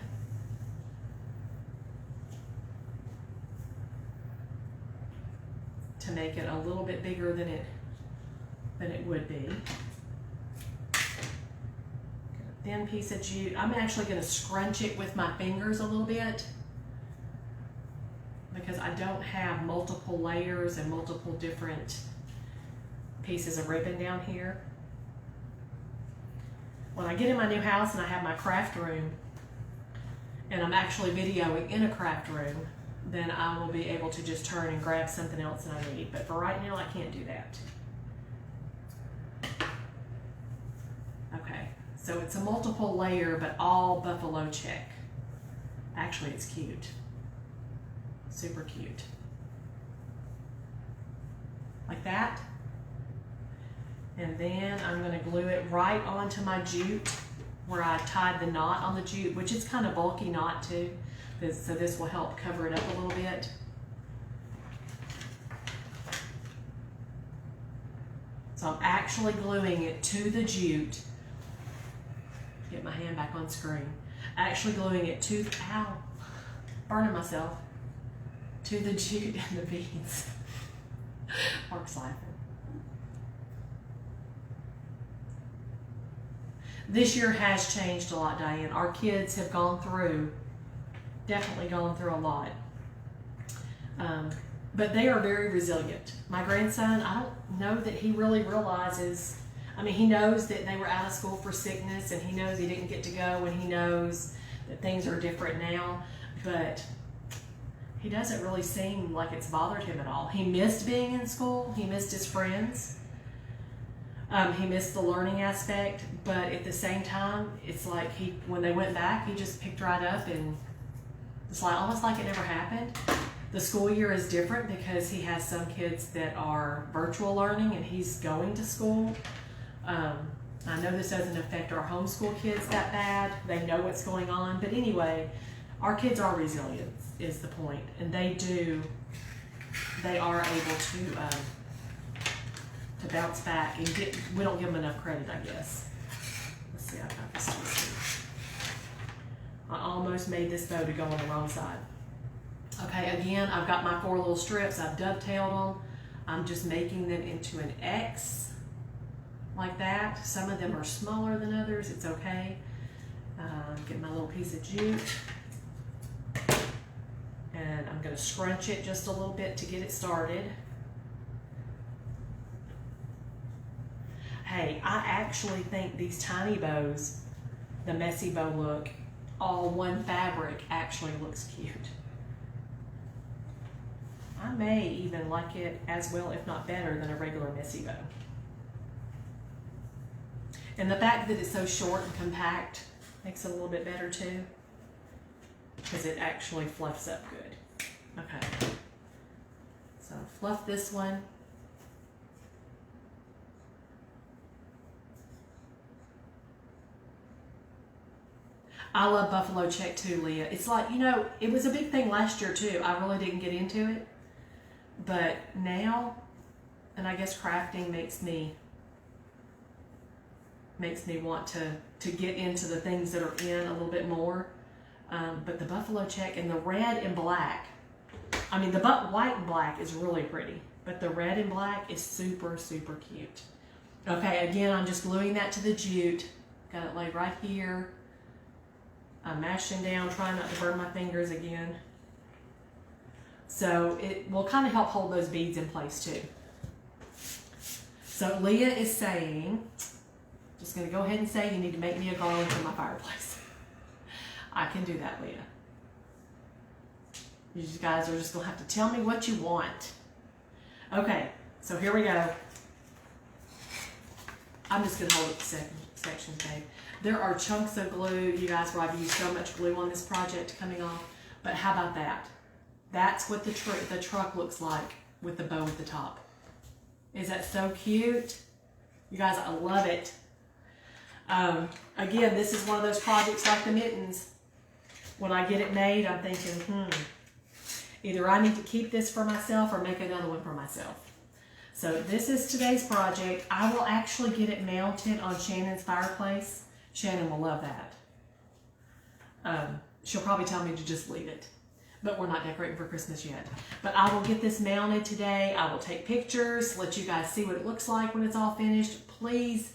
To make it a little bit bigger than it would be. Thin piece of jute. I'm actually going to scrunch it with my fingers a little bit because I don't have multiple layers and multiple different pieces of ribbon down here. When I get in my new house and I have my craft room and I'm actually videoing in a craft room, then I will be able to just turn and grab something else that I need. But for right now, I can't do that. Okay, so it's a multiple layer, but all buffalo check. Actually, it's cute. Super cute. Like that. And then I'm going to glue it right onto my jute where I tied the knot on the jute, which is kind of bulky knot too. So this will help cover it up a little bit. So I'm actually gluing it to the jute. Get my hand back on screen. Actually gluing it to, ow, burning myself, to the jute and the beads. Mark's laughing. This year has changed a lot, Diane. Our kids have gone through, definitely gone through a lot. But they are very resilient. My grandson, I don't know that he really realizes, I mean, he knows that they were out of school for sickness and he knows he didn't get to go and he knows that things are different now, but he doesn't really seem like it's bothered him at all. He missed being in school. He missed his friends. He missed the learning aspect, but at the same time, it's like when they went back, he just picked right up and it's like almost like it never happened. The school year is different because he has some kids that are virtual learning and he's going to school. I know this doesn't affect our homeschool kids that bad. They know what's going on, but anyway, our kids are resilient is the point, and they are able to bounce back and we don't give them enough credit, I guess. Let's see, I've got this piece. I almost made this bow to go on the wrong side. Okay, again, I've got my 4 little strips. I've dovetailed them. I'm just making them into an X like that. Some of them are smaller than others. It's okay. Get my little piece of jute. And I'm going to scrunch it just a little bit to get it started. Hey, I actually think these tiny bows, the messy bow look, all one fabric actually looks cute. I may even like it as well, if not better, than a regular messy bow. And the fact that it's so short and compact makes it a little bit better too, because it actually fluffs up good. Okay, so fluff this one. I love buffalo check too, Leah. It's like, you know, it was a big thing last year too. I really didn't get into it. But now, and I guess crafting makes me want to get into the things that are in a little bit more. But the buffalo check and the red and black, I mean the white and black is really pretty, but the red and black is super, super cute. Okay, again, I'm just gluing that to the jute. Got it laid right here. I'm mashing down, trying not to burn my fingers again. So it will kind of help hold those beads in place too. So Leah is saying, just going to go ahead and say you need to make me a garland for my fireplace. I can do that, Leah. You guys are just going to have to tell me what you want. Okay, so here we go. I'm just going to hold up the sections, babe. There are chunks of glue, you guys, where I've used so much glue on this project coming off. But how about that? That's what the truck looks like with the bow at the top. Is that so cute? You guys, I love it. Again, this is one of those projects like the mittens. When I get it made, I'm thinking, either I need to keep this for myself or make another one for myself. So this is today's project. I will actually get it mounted on Shannon's fireplace. Shannon will love that. She'll probably tell me to just leave it, but we're not decorating for Christmas yet. But I will get this mounted today. I will take pictures, let you guys see what it looks like when it's all finished. Please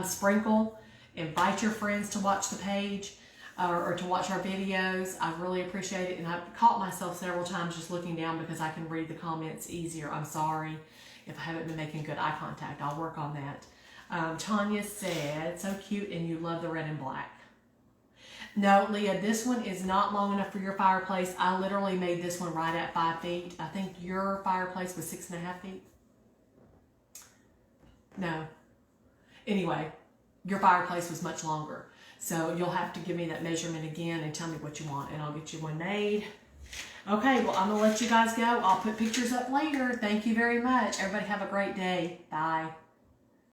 sprinkle, invite your friends to watch the page or to watch our videos. I really appreciate it. And I've caught myself several times just looking down because I can read the comments easier. I'm sorry if I haven't been making good eye contact. I'll work on that. Tanya said, so cute, and you love the red and black. No, Leah, this one is not long enough for your fireplace. I literally made this one right at 5 feet. I think your fireplace was 6.5 feet. No. Anyway, your fireplace was much longer. So you'll have to give me that measurement again and tell me what you want, and I'll get you one made. Okay, well, I'm going to let you guys go. I'll put pictures up later. Thank you very much. Everybody have a great day. Bye.